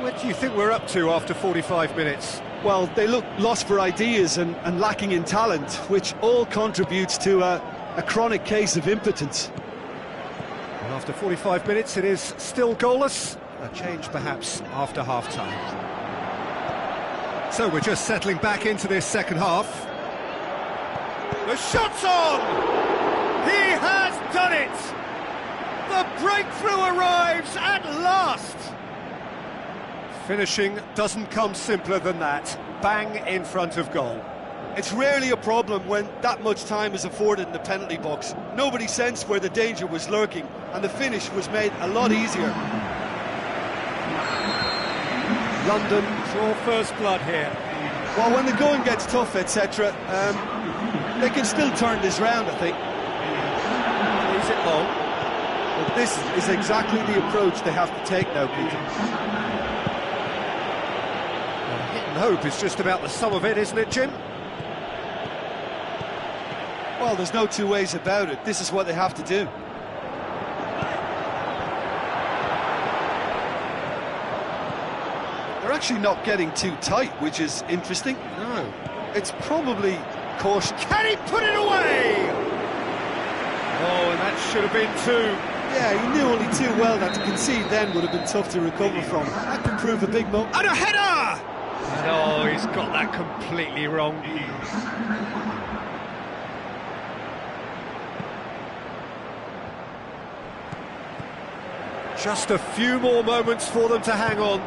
S1: What do you think we're up to after 45 minutes?
S2: Well, they look lost for ideas and lacking in talent, which all contributes to a chronic case of impotence.
S1: Well, after 45 minutes, it is still goalless. A change, perhaps, after half-time. So we're just settling back into this second half. The shot's on! He has done it! The breakthrough arrives at last! Finishing doesn't come simpler than that. Bang in front of goal.
S2: It's rarely a problem when that much time is afforded in the penalty box. Nobody sensed where the danger was lurking, and the finish was made a lot easier.
S1: London draw first blood here.
S2: Well, when the going gets tough, etc., they can still turn this round, I think.
S1: Leaves it long.
S2: But this is exactly the approach they have to take now, Peter.
S1: Hit and hope is just about the sum of it, isn't it, Jim?
S2: Well, there's no two ways about it. This is what they have to do. They're actually not getting too tight, which is interesting.
S1: No.
S2: It's probably caution.
S1: Can he put it away? Oh, and that should have been two.
S2: Yeah, he knew only too well that to concede then would have been tough to recover from. That could prove a big moment.
S1: And a header! No, he's got that completely wrong. Just a few more moments for them to hang on.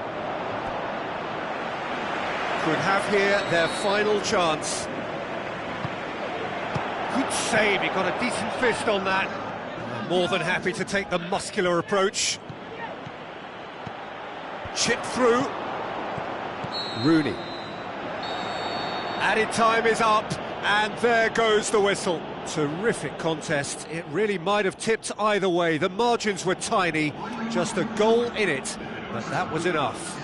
S1: Could have here their final chance. Good save, he got a decent fist on that. More than happy to take the muscular approach. Chip through. Rooney. Added time is up, and there goes the whistle. Terrific contest. It really might have tipped either way. The margins were tiny, just a goal in it, but that was enough.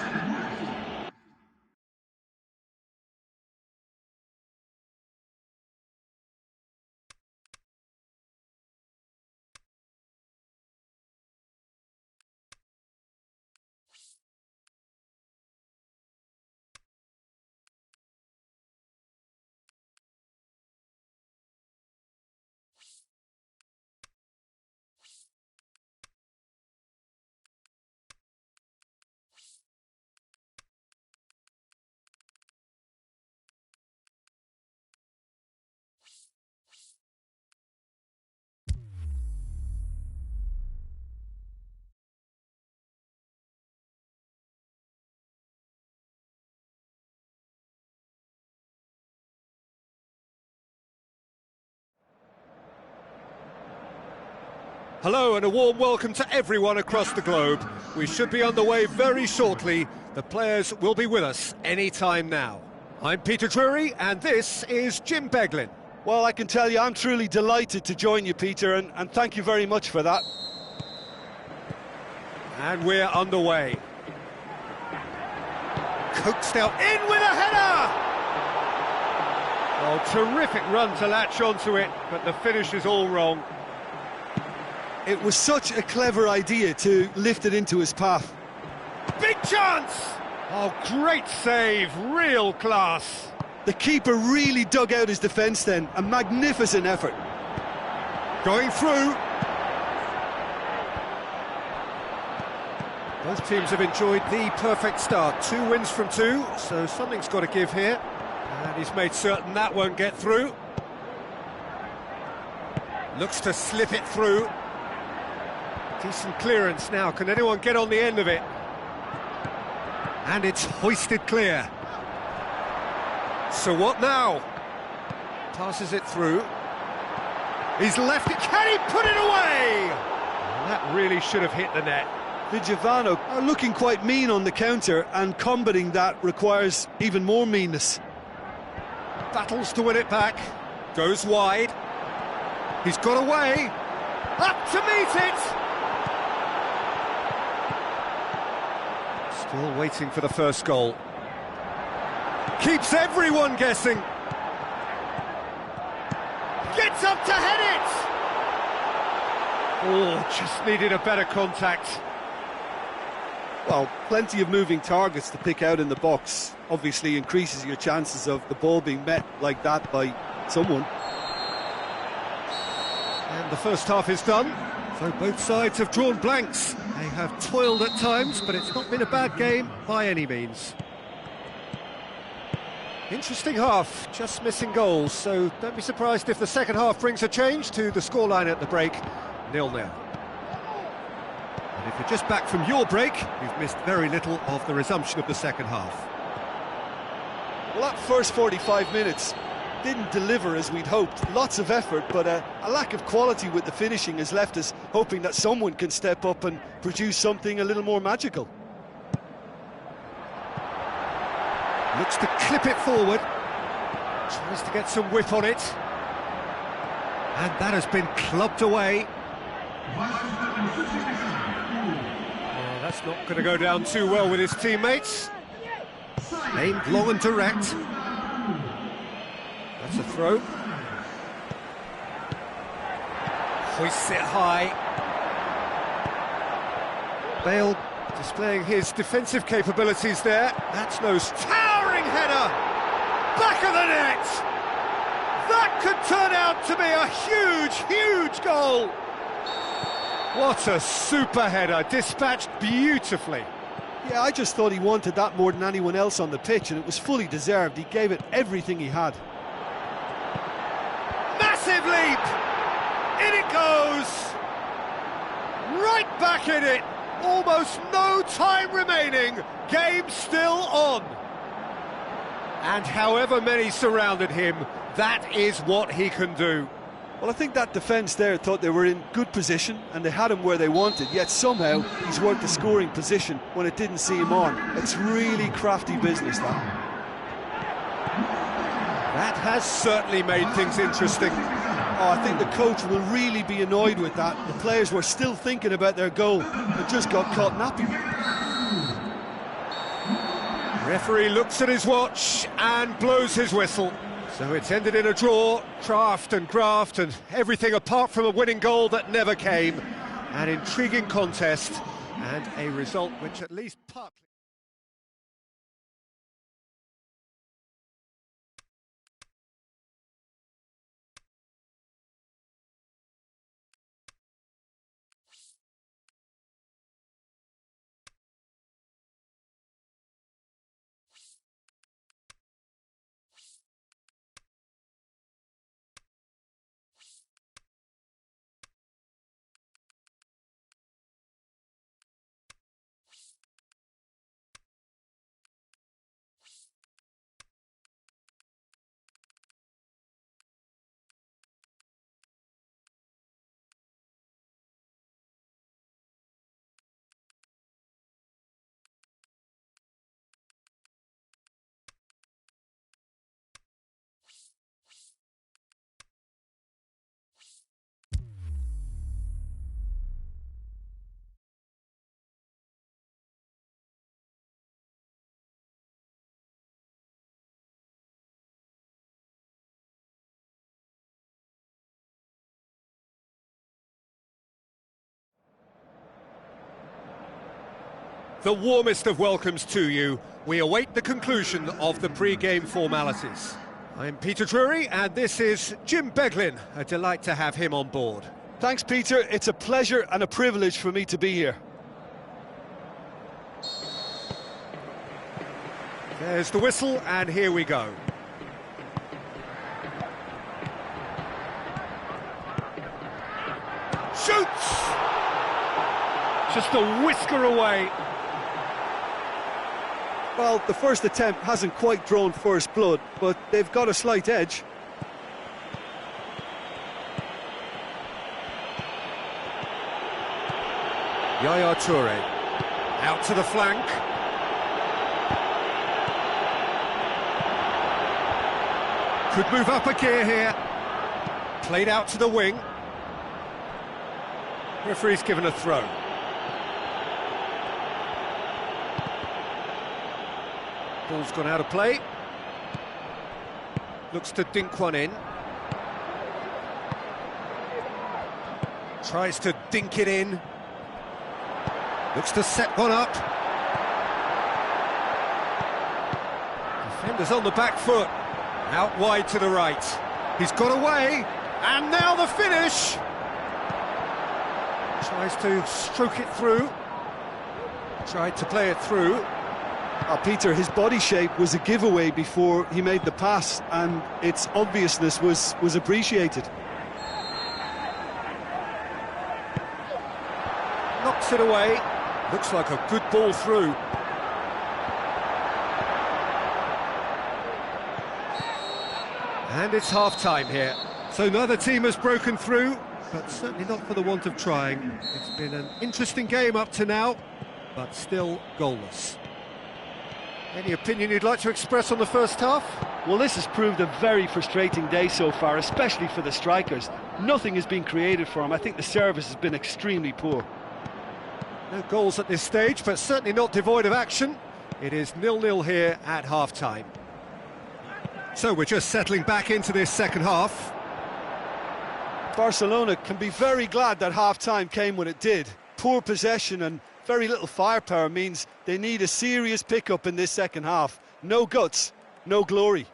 S1: Hello and a warm welcome to everyone across the globe. We should be underway very shortly. The players will be with us any time now. I'm Peter Drury and this is Jim Beglin.
S2: Well, I can tell you I'm truly delighted to join you, Peter, and thank you very much for that.
S1: And we're underway. Coaxed out in with a header! Oh, terrific run to latch onto it, but the finish is all wrong.
S2: It was such a clever idea to lift it into his path.
S1: Big chance! Oh, great save, real class.
S2: The keeper really dug out his defence then, a magnificent effort.
S1: Going through. Both teams have enjoyed the perfect start. 2 wins from 2, so something's got to give here. And he's made certain that won't get through. Looks to slip it through. Decent clearance now, can anyone get on the end of it? And it's hoisted clear. So what now? Passes it through. He's left it, can he put it away? That really should have hit the net.
S2: Vigevano are looking quite mean on the counter, and combating that requires even more meanness.
S1: Battles to win it back, goes wide. He's got away. Up to meet it. Still waiting for the first goal. Keeps everyone guessing. Gets up to head it. Oh, just needed a better contact.
S2: Well, plenty of moving targets to pick out in the box. Obviously increases your chances of the ball being met like that by someone.
S1: And the first half is done, so both sides have drawn blanks. They have toiled at times, but it's not been a bad game by any means. Interesting half, just missing goals, so don't be surprised if the second half brings a change to the scoreline at the break, 0-0. And if you're just back from your break, you've missed very little of the resumption of the second half.
S2: Well, that first 45 minutes didn't deliver as we'd hoped. Lots of effort, but a lack of quality with the finishing has left us hoping that someone can step up and produce something a little more magical.
S1: Looks to clip it forward. Tries to get some whip on it. And that has been clubbed away. Oh, that's not going to go down too well with his teammates. Aimed long and direct. That's a throw. Hoists it high. Bale displaying his defensive capabilities there. That's no towering header! Back of the net! That could turn out to be a huge, huge goal! What a super header, dispatched beautifully.
S2: Yeah, I just thought he wanted that more than anyone else on the pitch, and it was fully deserved. He gave it everything he had.
S1: Massive leap! In it goes! Right back in it! Almost no time remaining, game still on. And however many surrounded him, that is what he can do.
S2: Well, I think that defence there thought they were in good position and they had him where they wanted, yet somehow he's worked the scoring position when it didn't see him on. It's really crafty business, that.
S1: That has certainly made things interesting.
S2: Oh, I think the coach will really be annoyed with that. The players were still thinking about their goal and just got caught napping.
S1: Referee looks at his watch and blows his whistle. So it's ended in a draw, craft and graft and everything apart from a winning goal that never came. An intriguing contest and a result which at least partly... The warmest of welcomes to you. We await the conclusion of the pre-game formalities. I'm Peter Drury, and this is Jim Beglin. A delight to have him on board.
S2: Thanks, Peter. It's a pleasure and a privilege for me to be here.
S1: There's the whistle, and here we go. Shoots! Just a whisker away.
S2: Well, the first attempt hasn't quite drawn first blood, but they've got a slight edge.
S1: Yaya Toure, out to the flank. Could move up a gear here. Played out to the wing. Referee's given a throw. Ball's gone out of play. Looks to dink one in. Tries to dink it in. Looks to set one up. Defender's on the back foot. Out wide to the right. He's got away. And now the finish. Tries to stroke it through. Tried to play it through.
S2: Peter, his body shape was a giveaway before he made the pass, and its obviousness was appreciated.
S1: Knocks it away. Looks like a good ball through. And it's half-time here. So neither team has broken through, but certainly not for the want of trying. It's been an interesting game up to now, but still goalless. Any opinion you'd like to express on the first half?
S2: Well, this has proved a very frustrating day so far, especially for the strikers. Nothing has been created for them. I think the service has been extremely poor.
S1: No goals at this stage, but certainly not devoid of action. It is 0-0 here at half-time. So we're just settling back into this second half.
S2: Barcelona can be very glad that half-time came when it did. Poor possession and very little firepower means they need a serious pickup in this second half. No guts, no glory.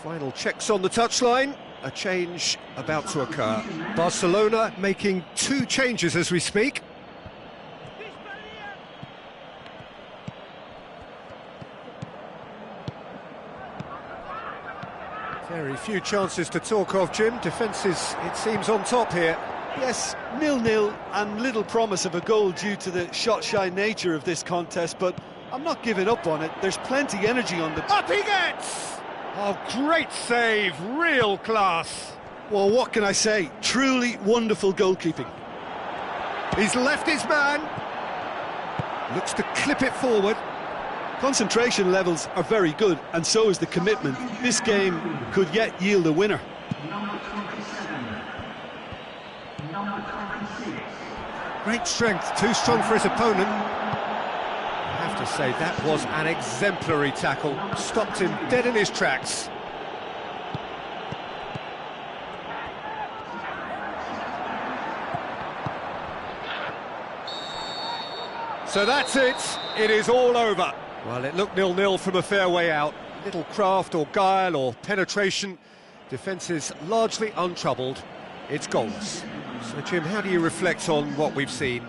S1: Final checks on the touchline. A change about to occur. Barcelona making 2 changes as we speak. Very few chances to talk of, Jim. Defence is, it seems, on top here.
S2: Yes, 0-0 and little promise of a goal due to the shot-shy nature of this contest, but I'm not giving up on it. There's plenty energy on the...
S1: Up he gets! Oh, great save, real class.
S2: Well, what can I say? Truly wonderful goalkeeping.
S1: He's left his man. Looks to clip it forward.
S2: Concentration levels are very good, and so is the commitment. This game could yet yield a winner.
S1: Great strength, too strong for his opponent. I have to say, that was an exemplary tackle. Stopped him dead in his tracks. So that's it. It is all over. Well, it looked 0-0 from a fair way out. Little craft or guile or penetration. Defence is largely untroubled. It's goalless. So, Jim, how do you reflect on what we've seen?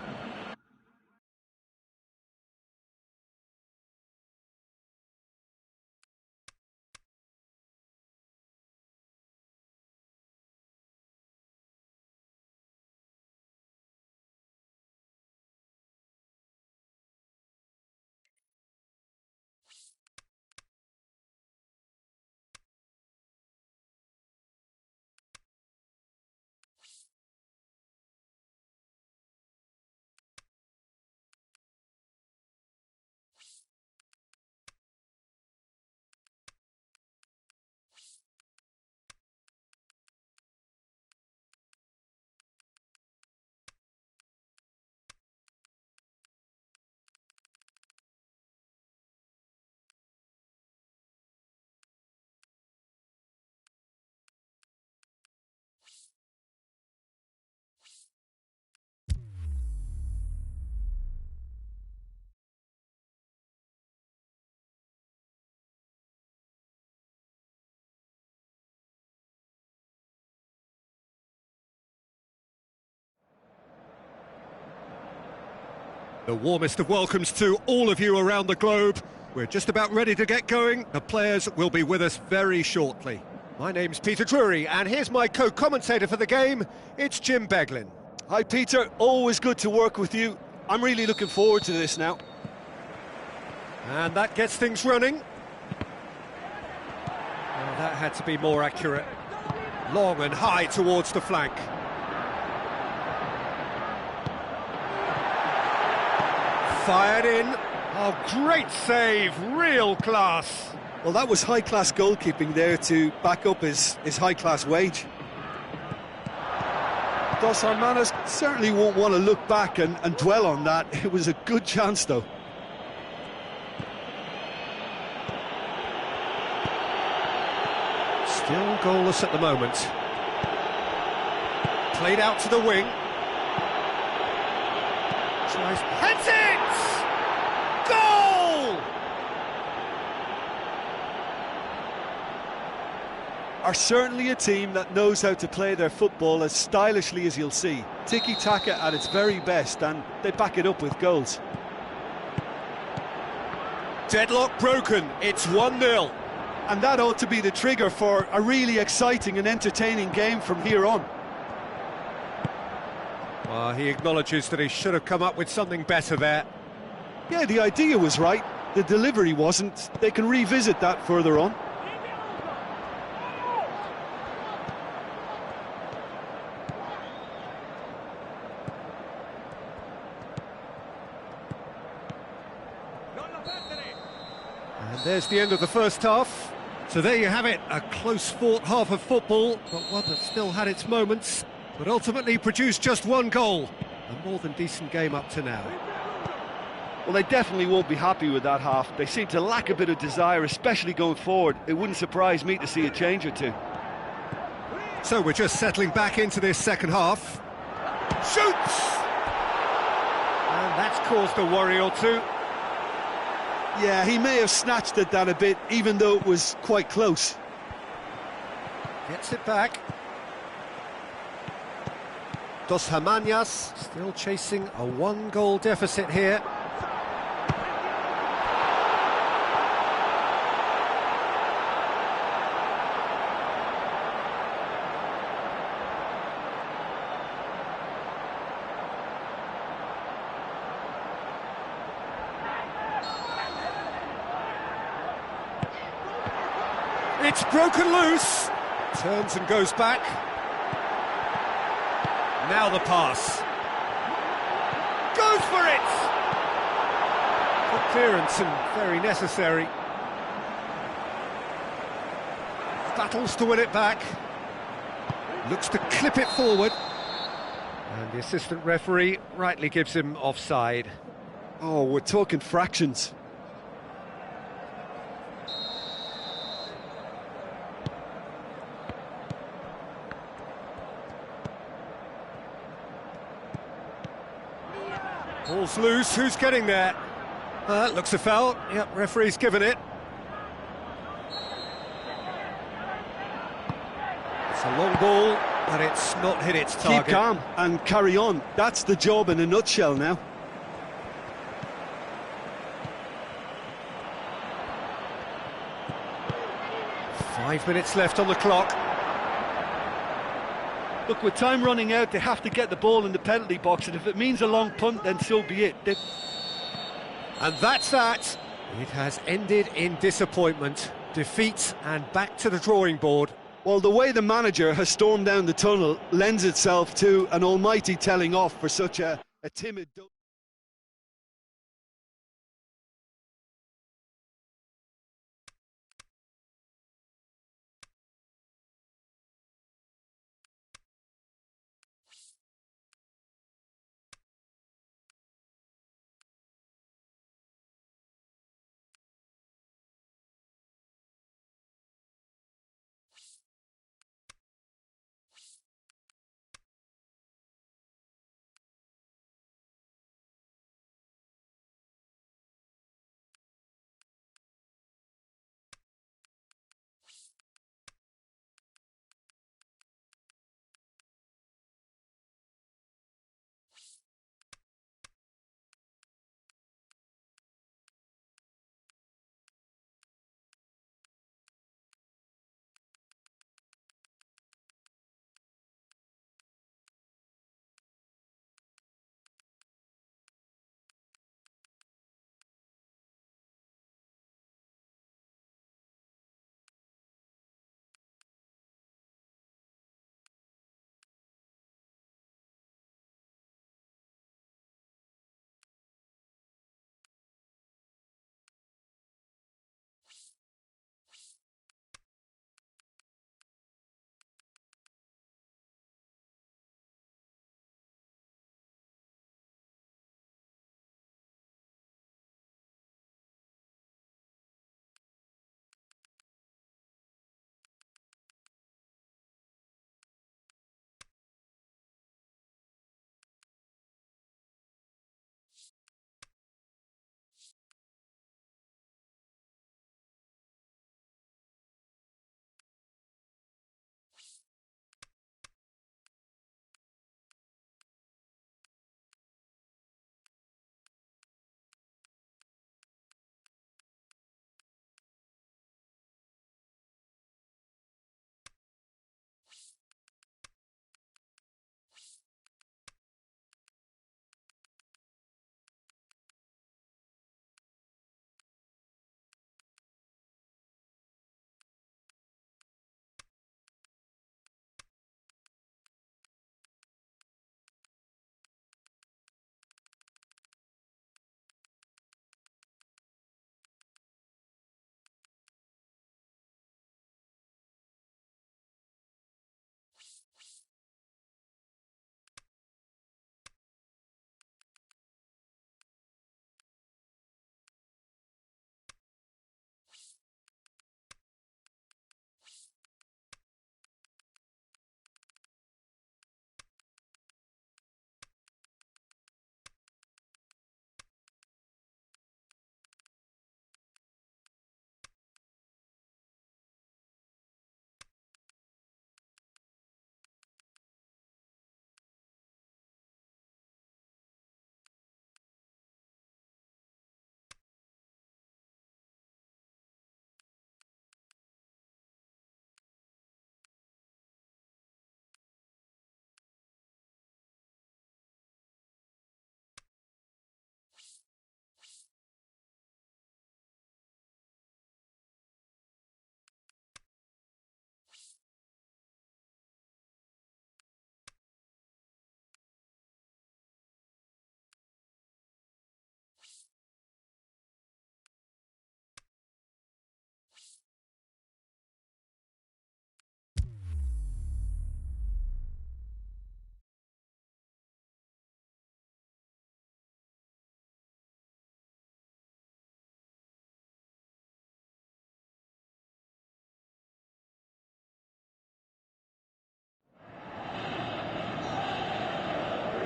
S1: The warmest of welcomes to all of you around the globe. We're just about ready to get going. The players will be with us very shortly. My name's Peter Drury, and here's my co-commentator for the game. It's Jim Beglin.
S2: Hi, Peter. Always good to work with you. I'm really looking forward to this now.
S1: And that gets things running. Well, that had to be more accurate. Long and high towards the flank. Fired in. Oh, great save, real class.
S2: Well, that was high-class goalkeeping there to back up his high-class wage. Dos Hermanos certainly won't want to look back and dwell on that. It was a good chance, though.
S1: Still goalless at the moment. Played out to the wing. Tries, heads it! Goal!
S2: Are certainly a team that knows how to play their football as stylishly as you'll see. Tiki-taka at its very best, and they back it up with goals.
S1: Deadlock broken, it's 1-0.
S2: And that ought to be the trigger for a really exciting and entertaining game from here on.
S1: Well, he acknowledges that he should have come up with something better there.
S2: Yeah, the idea was right, the delivery wasn't. They can revisit that further on.
S1: And there's the end of the first half. So there you have it, a close-fought half of football, but one that still had its moments, but ultimately produced just one goal. A more than decent game up to now.
S2: Well, they definitely won't be happy with that half. They seem to lack a bit of desire, especially going forward. It wouldn't surprise me to see a change or two.
S1: So we're just settling back into this second half. Shoots! And that's caused a worry or two.
S2: Yeah, he may have snatched at that a bit, even though it was quite close.
S1: Gets it back. Dos Hermanos still chasing a one-goal deficit here. It's broken loose. Turns and goes back. Now the pass. Goes for it! Good clearance and very necessary. Battles to win it back. Looks to clip it forward. And the assistant referee rightly gives him offside.
S2: Oh, we're talking fractions.
S1: Ball's loose, who's getting there? Looks a foul. Yep, referee's given it. It's a long ball, but it's not hit its target.
S2: Keep calm and carry on. That's the job in a nutshell now.
S1: Five minutes left on the clock.
S2: Look, with time running out, they have to get the ball in the penalty box, and if it means a long punt, then so be it.
S1: And that's that. It has ended in disappointment, defeat, and back to the drawing board.
S2: Well, the way the manager has stormed down the tunnel lends itself to an almighty telling off for such a timid...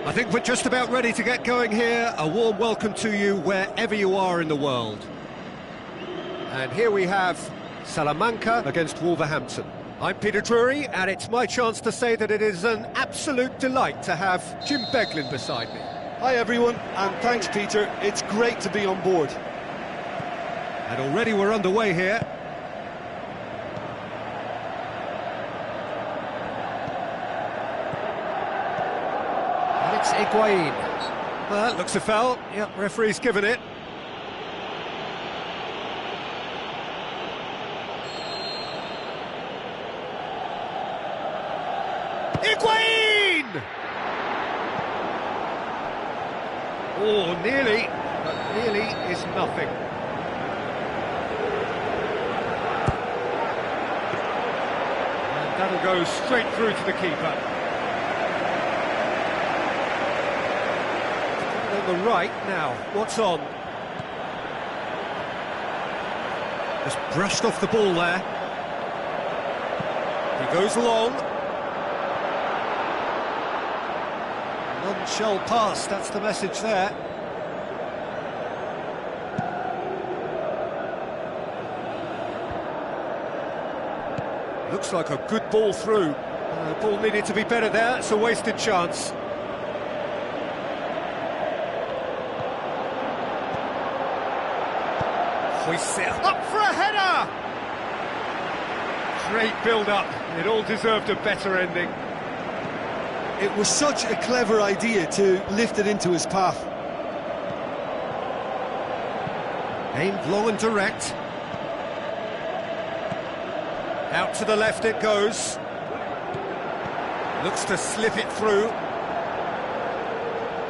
S1: I think we're just about ready to get going here. A warm welcome to you wherever you are in the world. And here we have Salamanca against Wolverhampton. I'm Peter Drury, and it's my chance to say that it is an absolute delight to have Jim Beglin beside me.
S2: Hi everyone, and thanks Peter. It's great to be on board.
S1: And already we're underway here. It's Higuain. Well, that looks a foul. Yep, referee's given it. Higuain! Oh, nearly, but nearly is nothing. And that'll go straight through to the keeper. On the right now, what's on? Just brushed off the ball there. He goes long. None shall pass, that's the message there. Looks like a good ball through. The ball needed to be better there, it's a wasted chance. Up for a header! Great build-up, it all deserved a better ending.
S2: It was such a clever idea to lift it into his path.
S1: Aimed long and direct. Out to the left it goes. Looks to slip it through.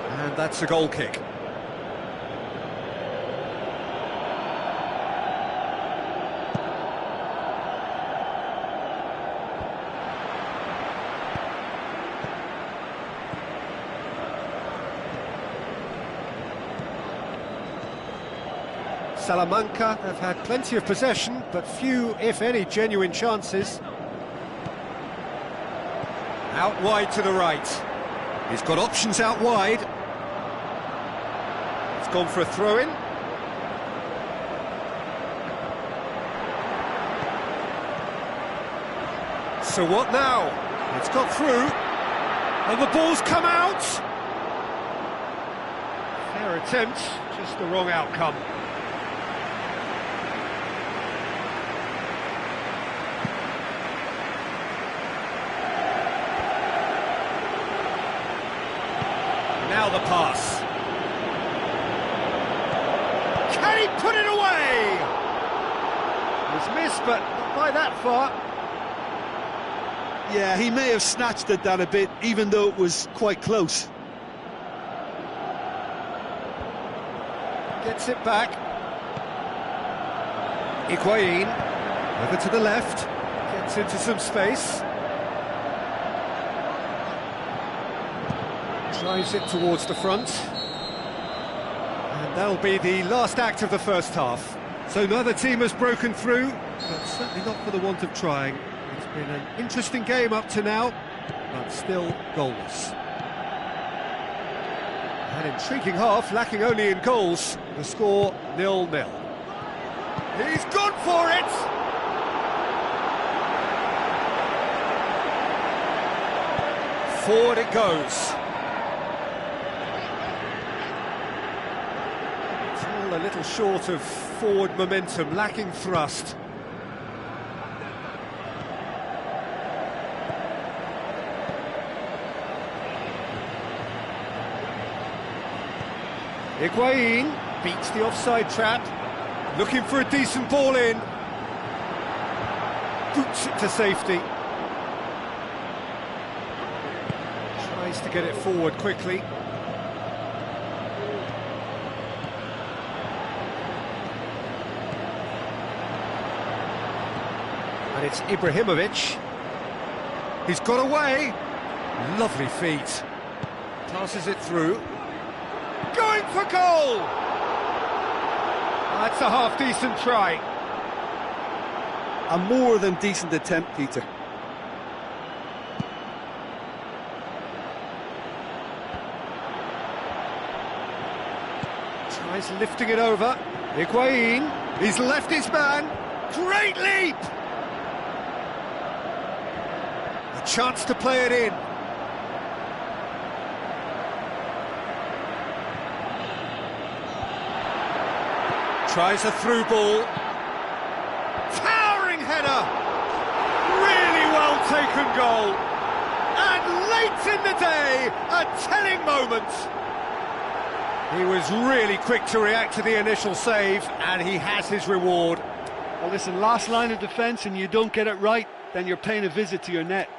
S1: And that's a goal kick. Salamanca have had plenty of possession, but few, if any, genuine chances. Out wide to the right. He's got options out wide. It's gone for a throw-in. So what now? It's got through. And the ball's come out. Fair attempt, just the wrong outcome. Now the pass. Can he put it away? It was missed, but not by that far.
S2: Yeah, he may have snatched it down a bit, even though it was quite close.
S1: Gets it back. Higuain, over to the left, gets into some space. Drives it towards the front. And that'll be the last act of the first half. So neither team has broken through, but certainly not for the want of trying. It's been an interesting game up to now, but still goalless. An intriguing half, lacking only in goals. The score 0-0. He's gone for it! Forward it goes. A little short of forward momentum, lacking thrust. Higuain beats the offside trap, looking for a decent ball in. Boots it to safety. Tries to get it forward quickly. And it's Ibrahimovic. He's got away. Lovely feet. Passes it through. Going for goal! That's a half-decent try.
S2: A more than decent attempt, Peter.
S1: Tries lifting it over. Higuain, he's left his man. Great leap! A chance to play it in. Tries a through ball. Towering header! Really well taken goal. And late in the day, a telling moment. He was really quick to react to the initial save, and he has his reward.
S2: Well, listen, last line of defence and you don't get it right, then you're paying a visit to your net.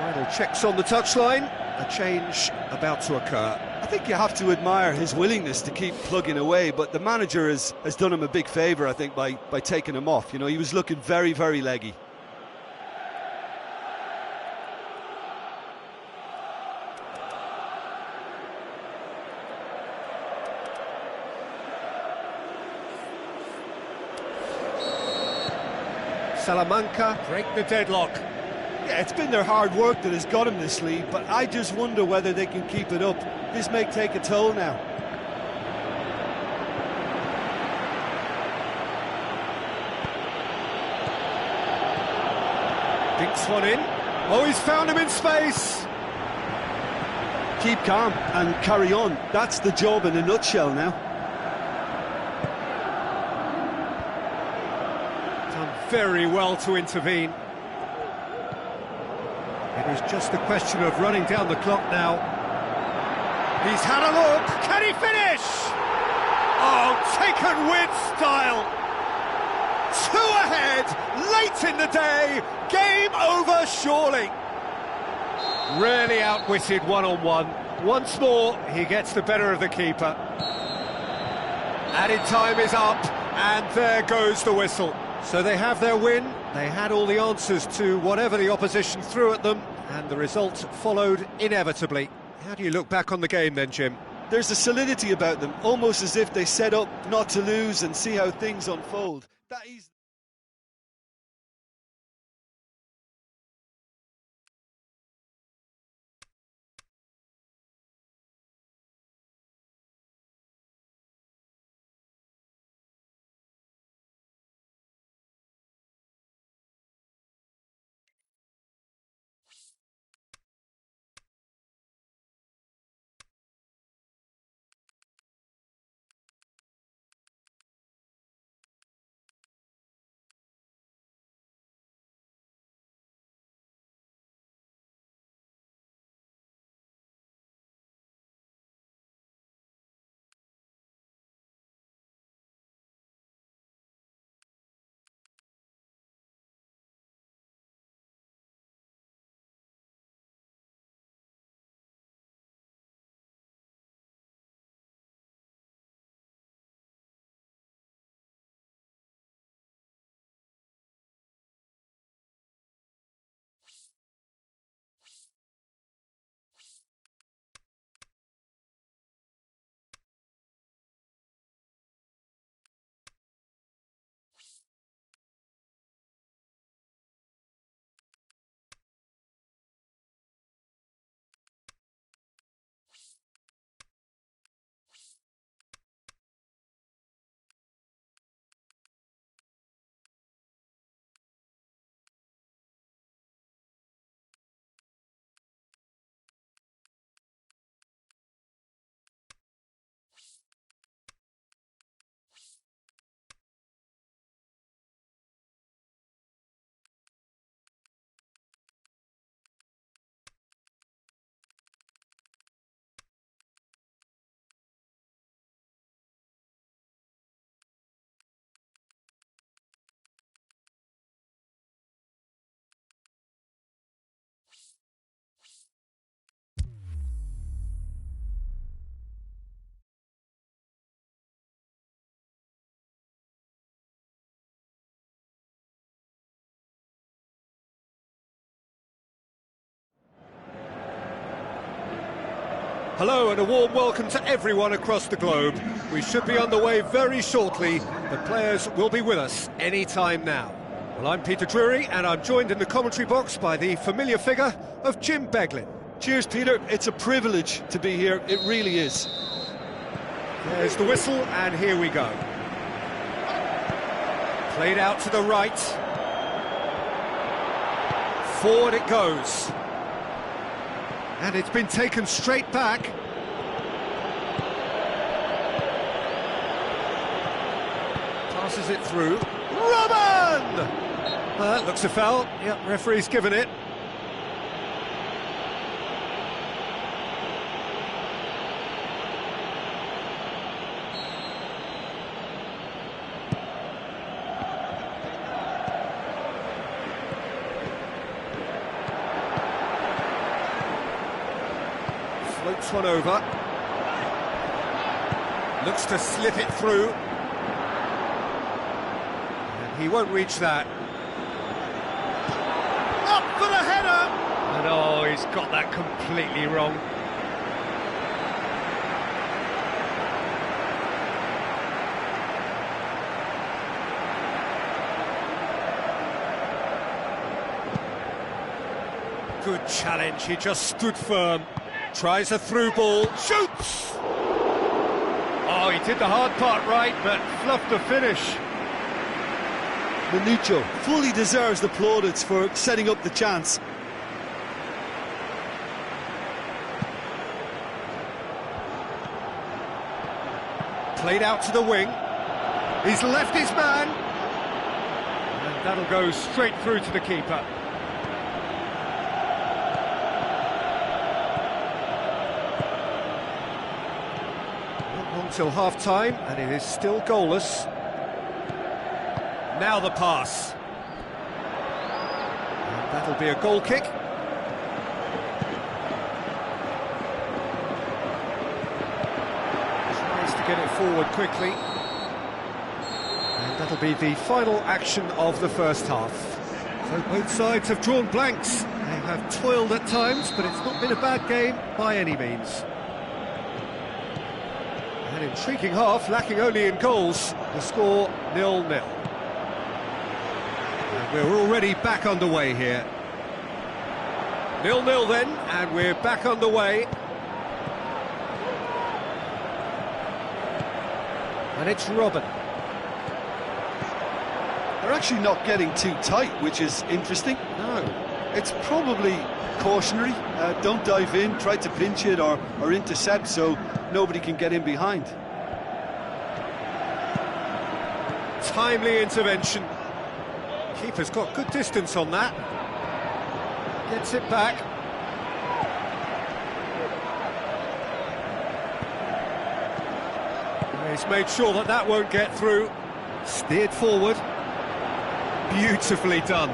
S1: Final checks on the touchline. A change about to occur.
S2: I think you have to admire his willingness to keep plugging away, but the manager has done him a big favour, I think, by taking him off. You know, he was looking very, very leggy.
S1: Salamanca break the deadlock.
S2: Yeah, it's been their hard work that has got him this lead, but I just wonder whether they can keep it up. This may take a toll now.
S1: Dinks one in. Oh, he's found him in space.
S2: Keep calm and carry on. That's the job in a nutshell now.
S1: Done very well to intervene. It is just a question of running down the clock now. He's had a look. Can he finish? Oh, taken with style. 2 ahead, late in the day. Game over, surely. Really outwitted one-on-one. Once more, he gets the better of the keeper. Added time is up, and there goes the whistle. So they have their win. They had all the answers to whatever the opposition threw at them, and the result followed inevitably. How do you look back on the game then, Jim?
S2: There's a solidity about them, almost as if they set up not to lose and see how things unfold. That is
S1: Hello and a warm welcome to everyone across the globe. We should be underway very shortly. The players will be with us any time now. Well, I'm Peter Drury and I'm joined in the commentary box by the familiar figure of Jim Beglin.
S2: Cheers, Peter. It's a privilege to be here. It really is.
S1: There's the whistle and here we go. Played out to the right. Forward it goes. And it's been taken straight back. Passes it through. Robin! That looks a foul. Yep, referee's given it. Floats one over. Looks to slip it through. And he won't reach that. Up for the header! And oh, he's got that completely wrong. Good challenge, he just stood firm. Tries a through ball, shoots! Oh, he did the hard part right, but fluffed the finish.
S2: Manucho fully deserves the plaudits for setting up the chance.
S1: Played out to the wing. He's left his man. And that'll go straight through to the keeper. Till half-time, and it is still goalless. Now the pass. And that'll be a goal kick. Tries to get it forward quickly. And that'll be the final action of the first half. So both sides have drawn blanks. They have toiled at times, but it's not been a bad game by any means. An intriguing half, lacking only in goals. The score 0-0. And we're already back underway here. 0-0 then, and we're back underway. And it's Robin.
S2: They're actually not getting too tight, which is interesting.
S1: No.
S2: It's probably cautionary. Don't dive in, try to pinch it or intercept so nobody can get in behind.
S1: Timely intervention. Keeper's got good distance on that. Gets it back. He's made sure that that won't get through. Steered forward. Beautifully done.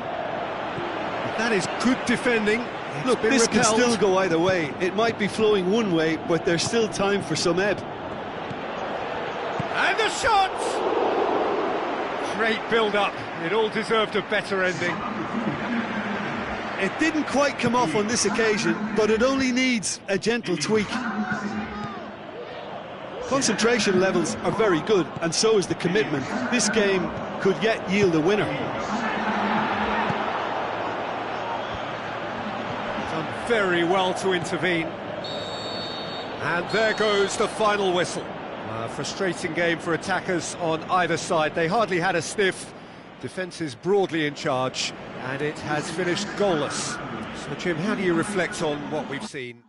S1: That is good defending.
S2: Look, this can still go either way. It might be flowing one way, but there's still time for some ebb.
S1: And the shot! Great build-up. It all deserved a better ending.
S2: It didn't quite come off on this occasion, but it only needs a gentle tweak. Concentration levels are very good, and so is the commitment. This game could yet yield a winner.
S1: Very well to intervene. And there goes the final whistle. A frustrating game for attackers on either side. They hardly had a sniff. Defence is broadly in charge, and it has finished goalless. So, Jim, how do you reflect on what we've seen?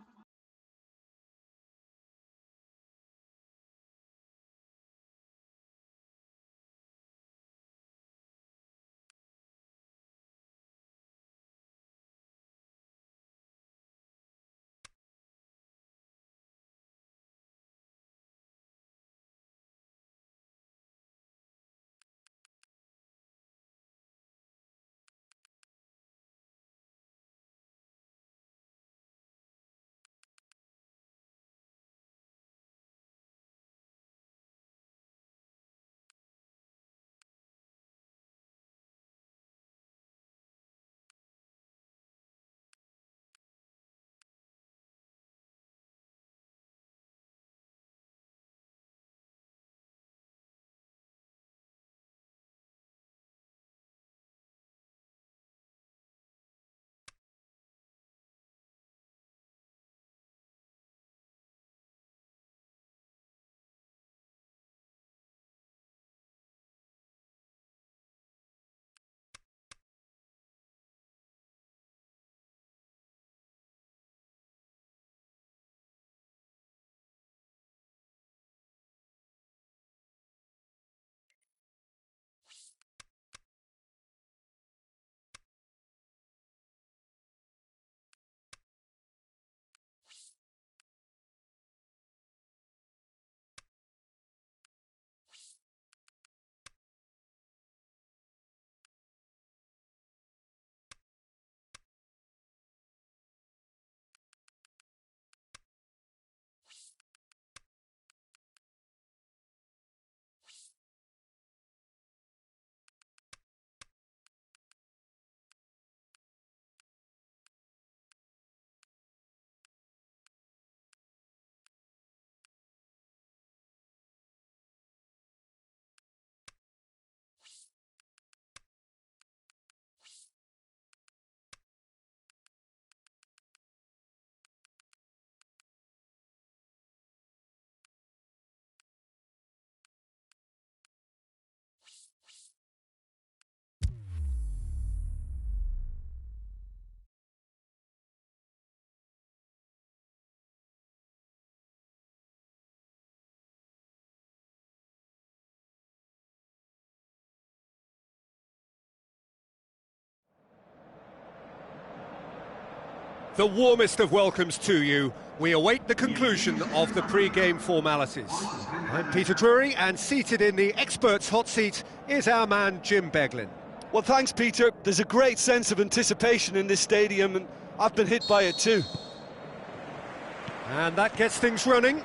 S1: The warmest of welcomes to you. We await the conclusion of the pre-game formalities. I'm Peter Drury, and seated in the experts' hot seat is our man Jim Beglin.
S2: Well, thanks, Peter. There's a great sense of anticipation in this stadium, and I've been hit by it too.
S1: And that gets things running.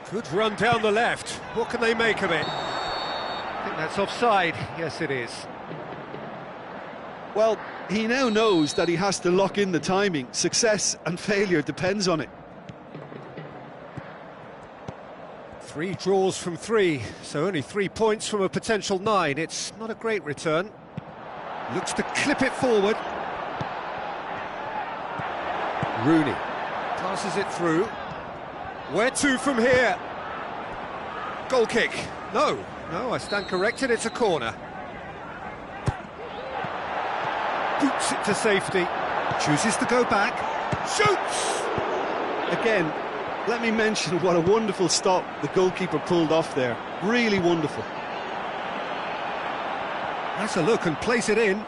S1: Good run down the left. What can they make of it? I think that's offside. Yes, it is.
S2: Well, he now knows that he has to lock in the timing. Success and failure depends on it.
S1: 3 draws from 3, so only 3 points from a potential 9. It's not a great return. Looks to clip it forward. Rooney passes it through. Where to from here? Goal kick. No, I stand corrected, it's a corner. Boots it to safety. Chooses to go back. Shoots!
S2: Again, let me mention what a wonderful stop the goalkeeper pulled off there. Really wonderful.
S1: Has a look and plays it in.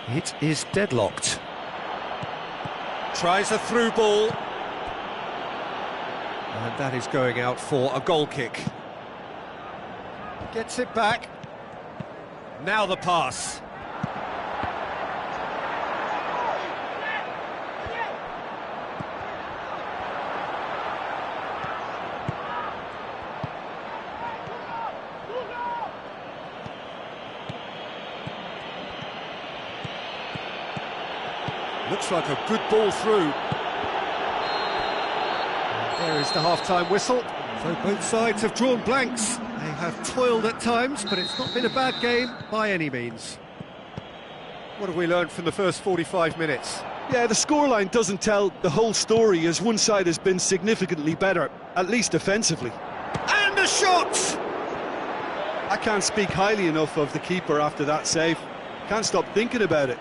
S1: It is deadlocked. Tries a through ball. And that is going out for a goal kick. Gets it back. Now the pass. Looks like a good ball through. There is the half-time whistle. So both sides have drawn blanks. They have toiled at times, but it's not been a bad game by any means. What have we learned from the first 45 minutes?
S2: Yeah, the scoreline doesn't tell the whole story, as one side has been significantly better, at least defensively.
S1: And a shot!
S2: I can't speak highly enough of the keeper after that save. Can't stop thinking about it.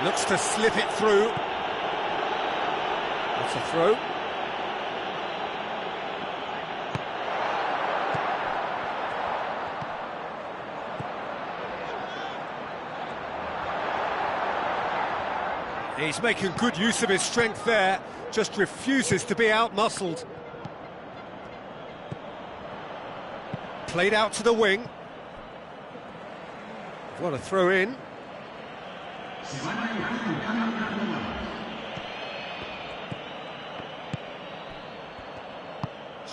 S1: Looks to slip it through. That's a throw. He's making good use of his strength there, just refuses to be out-muscled. Played out to the wing. What a throw in.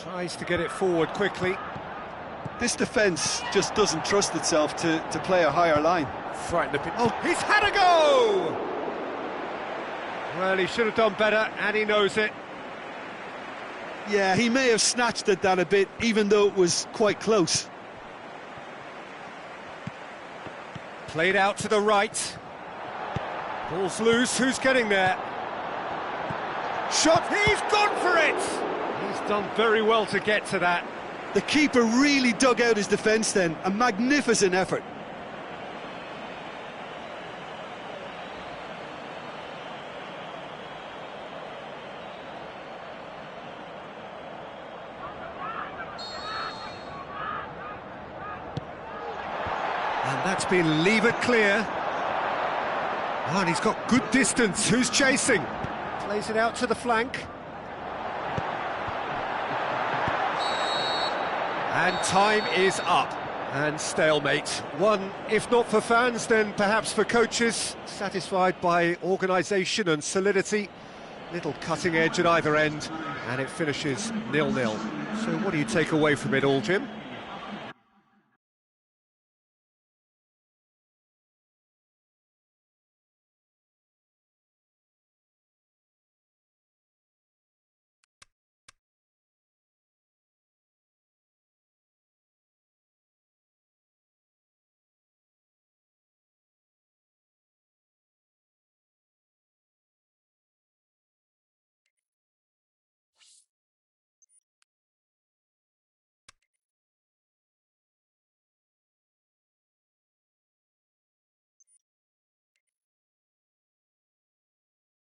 S1: Tries to get it forward quickly.
S2: This defence just doesn't trust itself to play a higher line.
S1: Frightened a bit. Oh, he's had a go! Well, he should have done better, and he knows it.
S2: Yeah, he may have snatched at that a bit, even though it was quite close.
S1: Played out to the right. Ball's loose, who's getting there? Shot, he's gone for it! He's done very well to get to that.
S2: The keeper really dug out his defence then, a magnificent effort.
S1: And that's been levered clear. Oh, and he's got good distance. Who's chasing? Plays it out to the flank. And time is up. And stalemate. One, if not for fans, then perhaps for coaches. Satisfied by organisation and solidity. Little cutting edge at either end. And it finishes 0-0. So what do you take away from it all, Jim?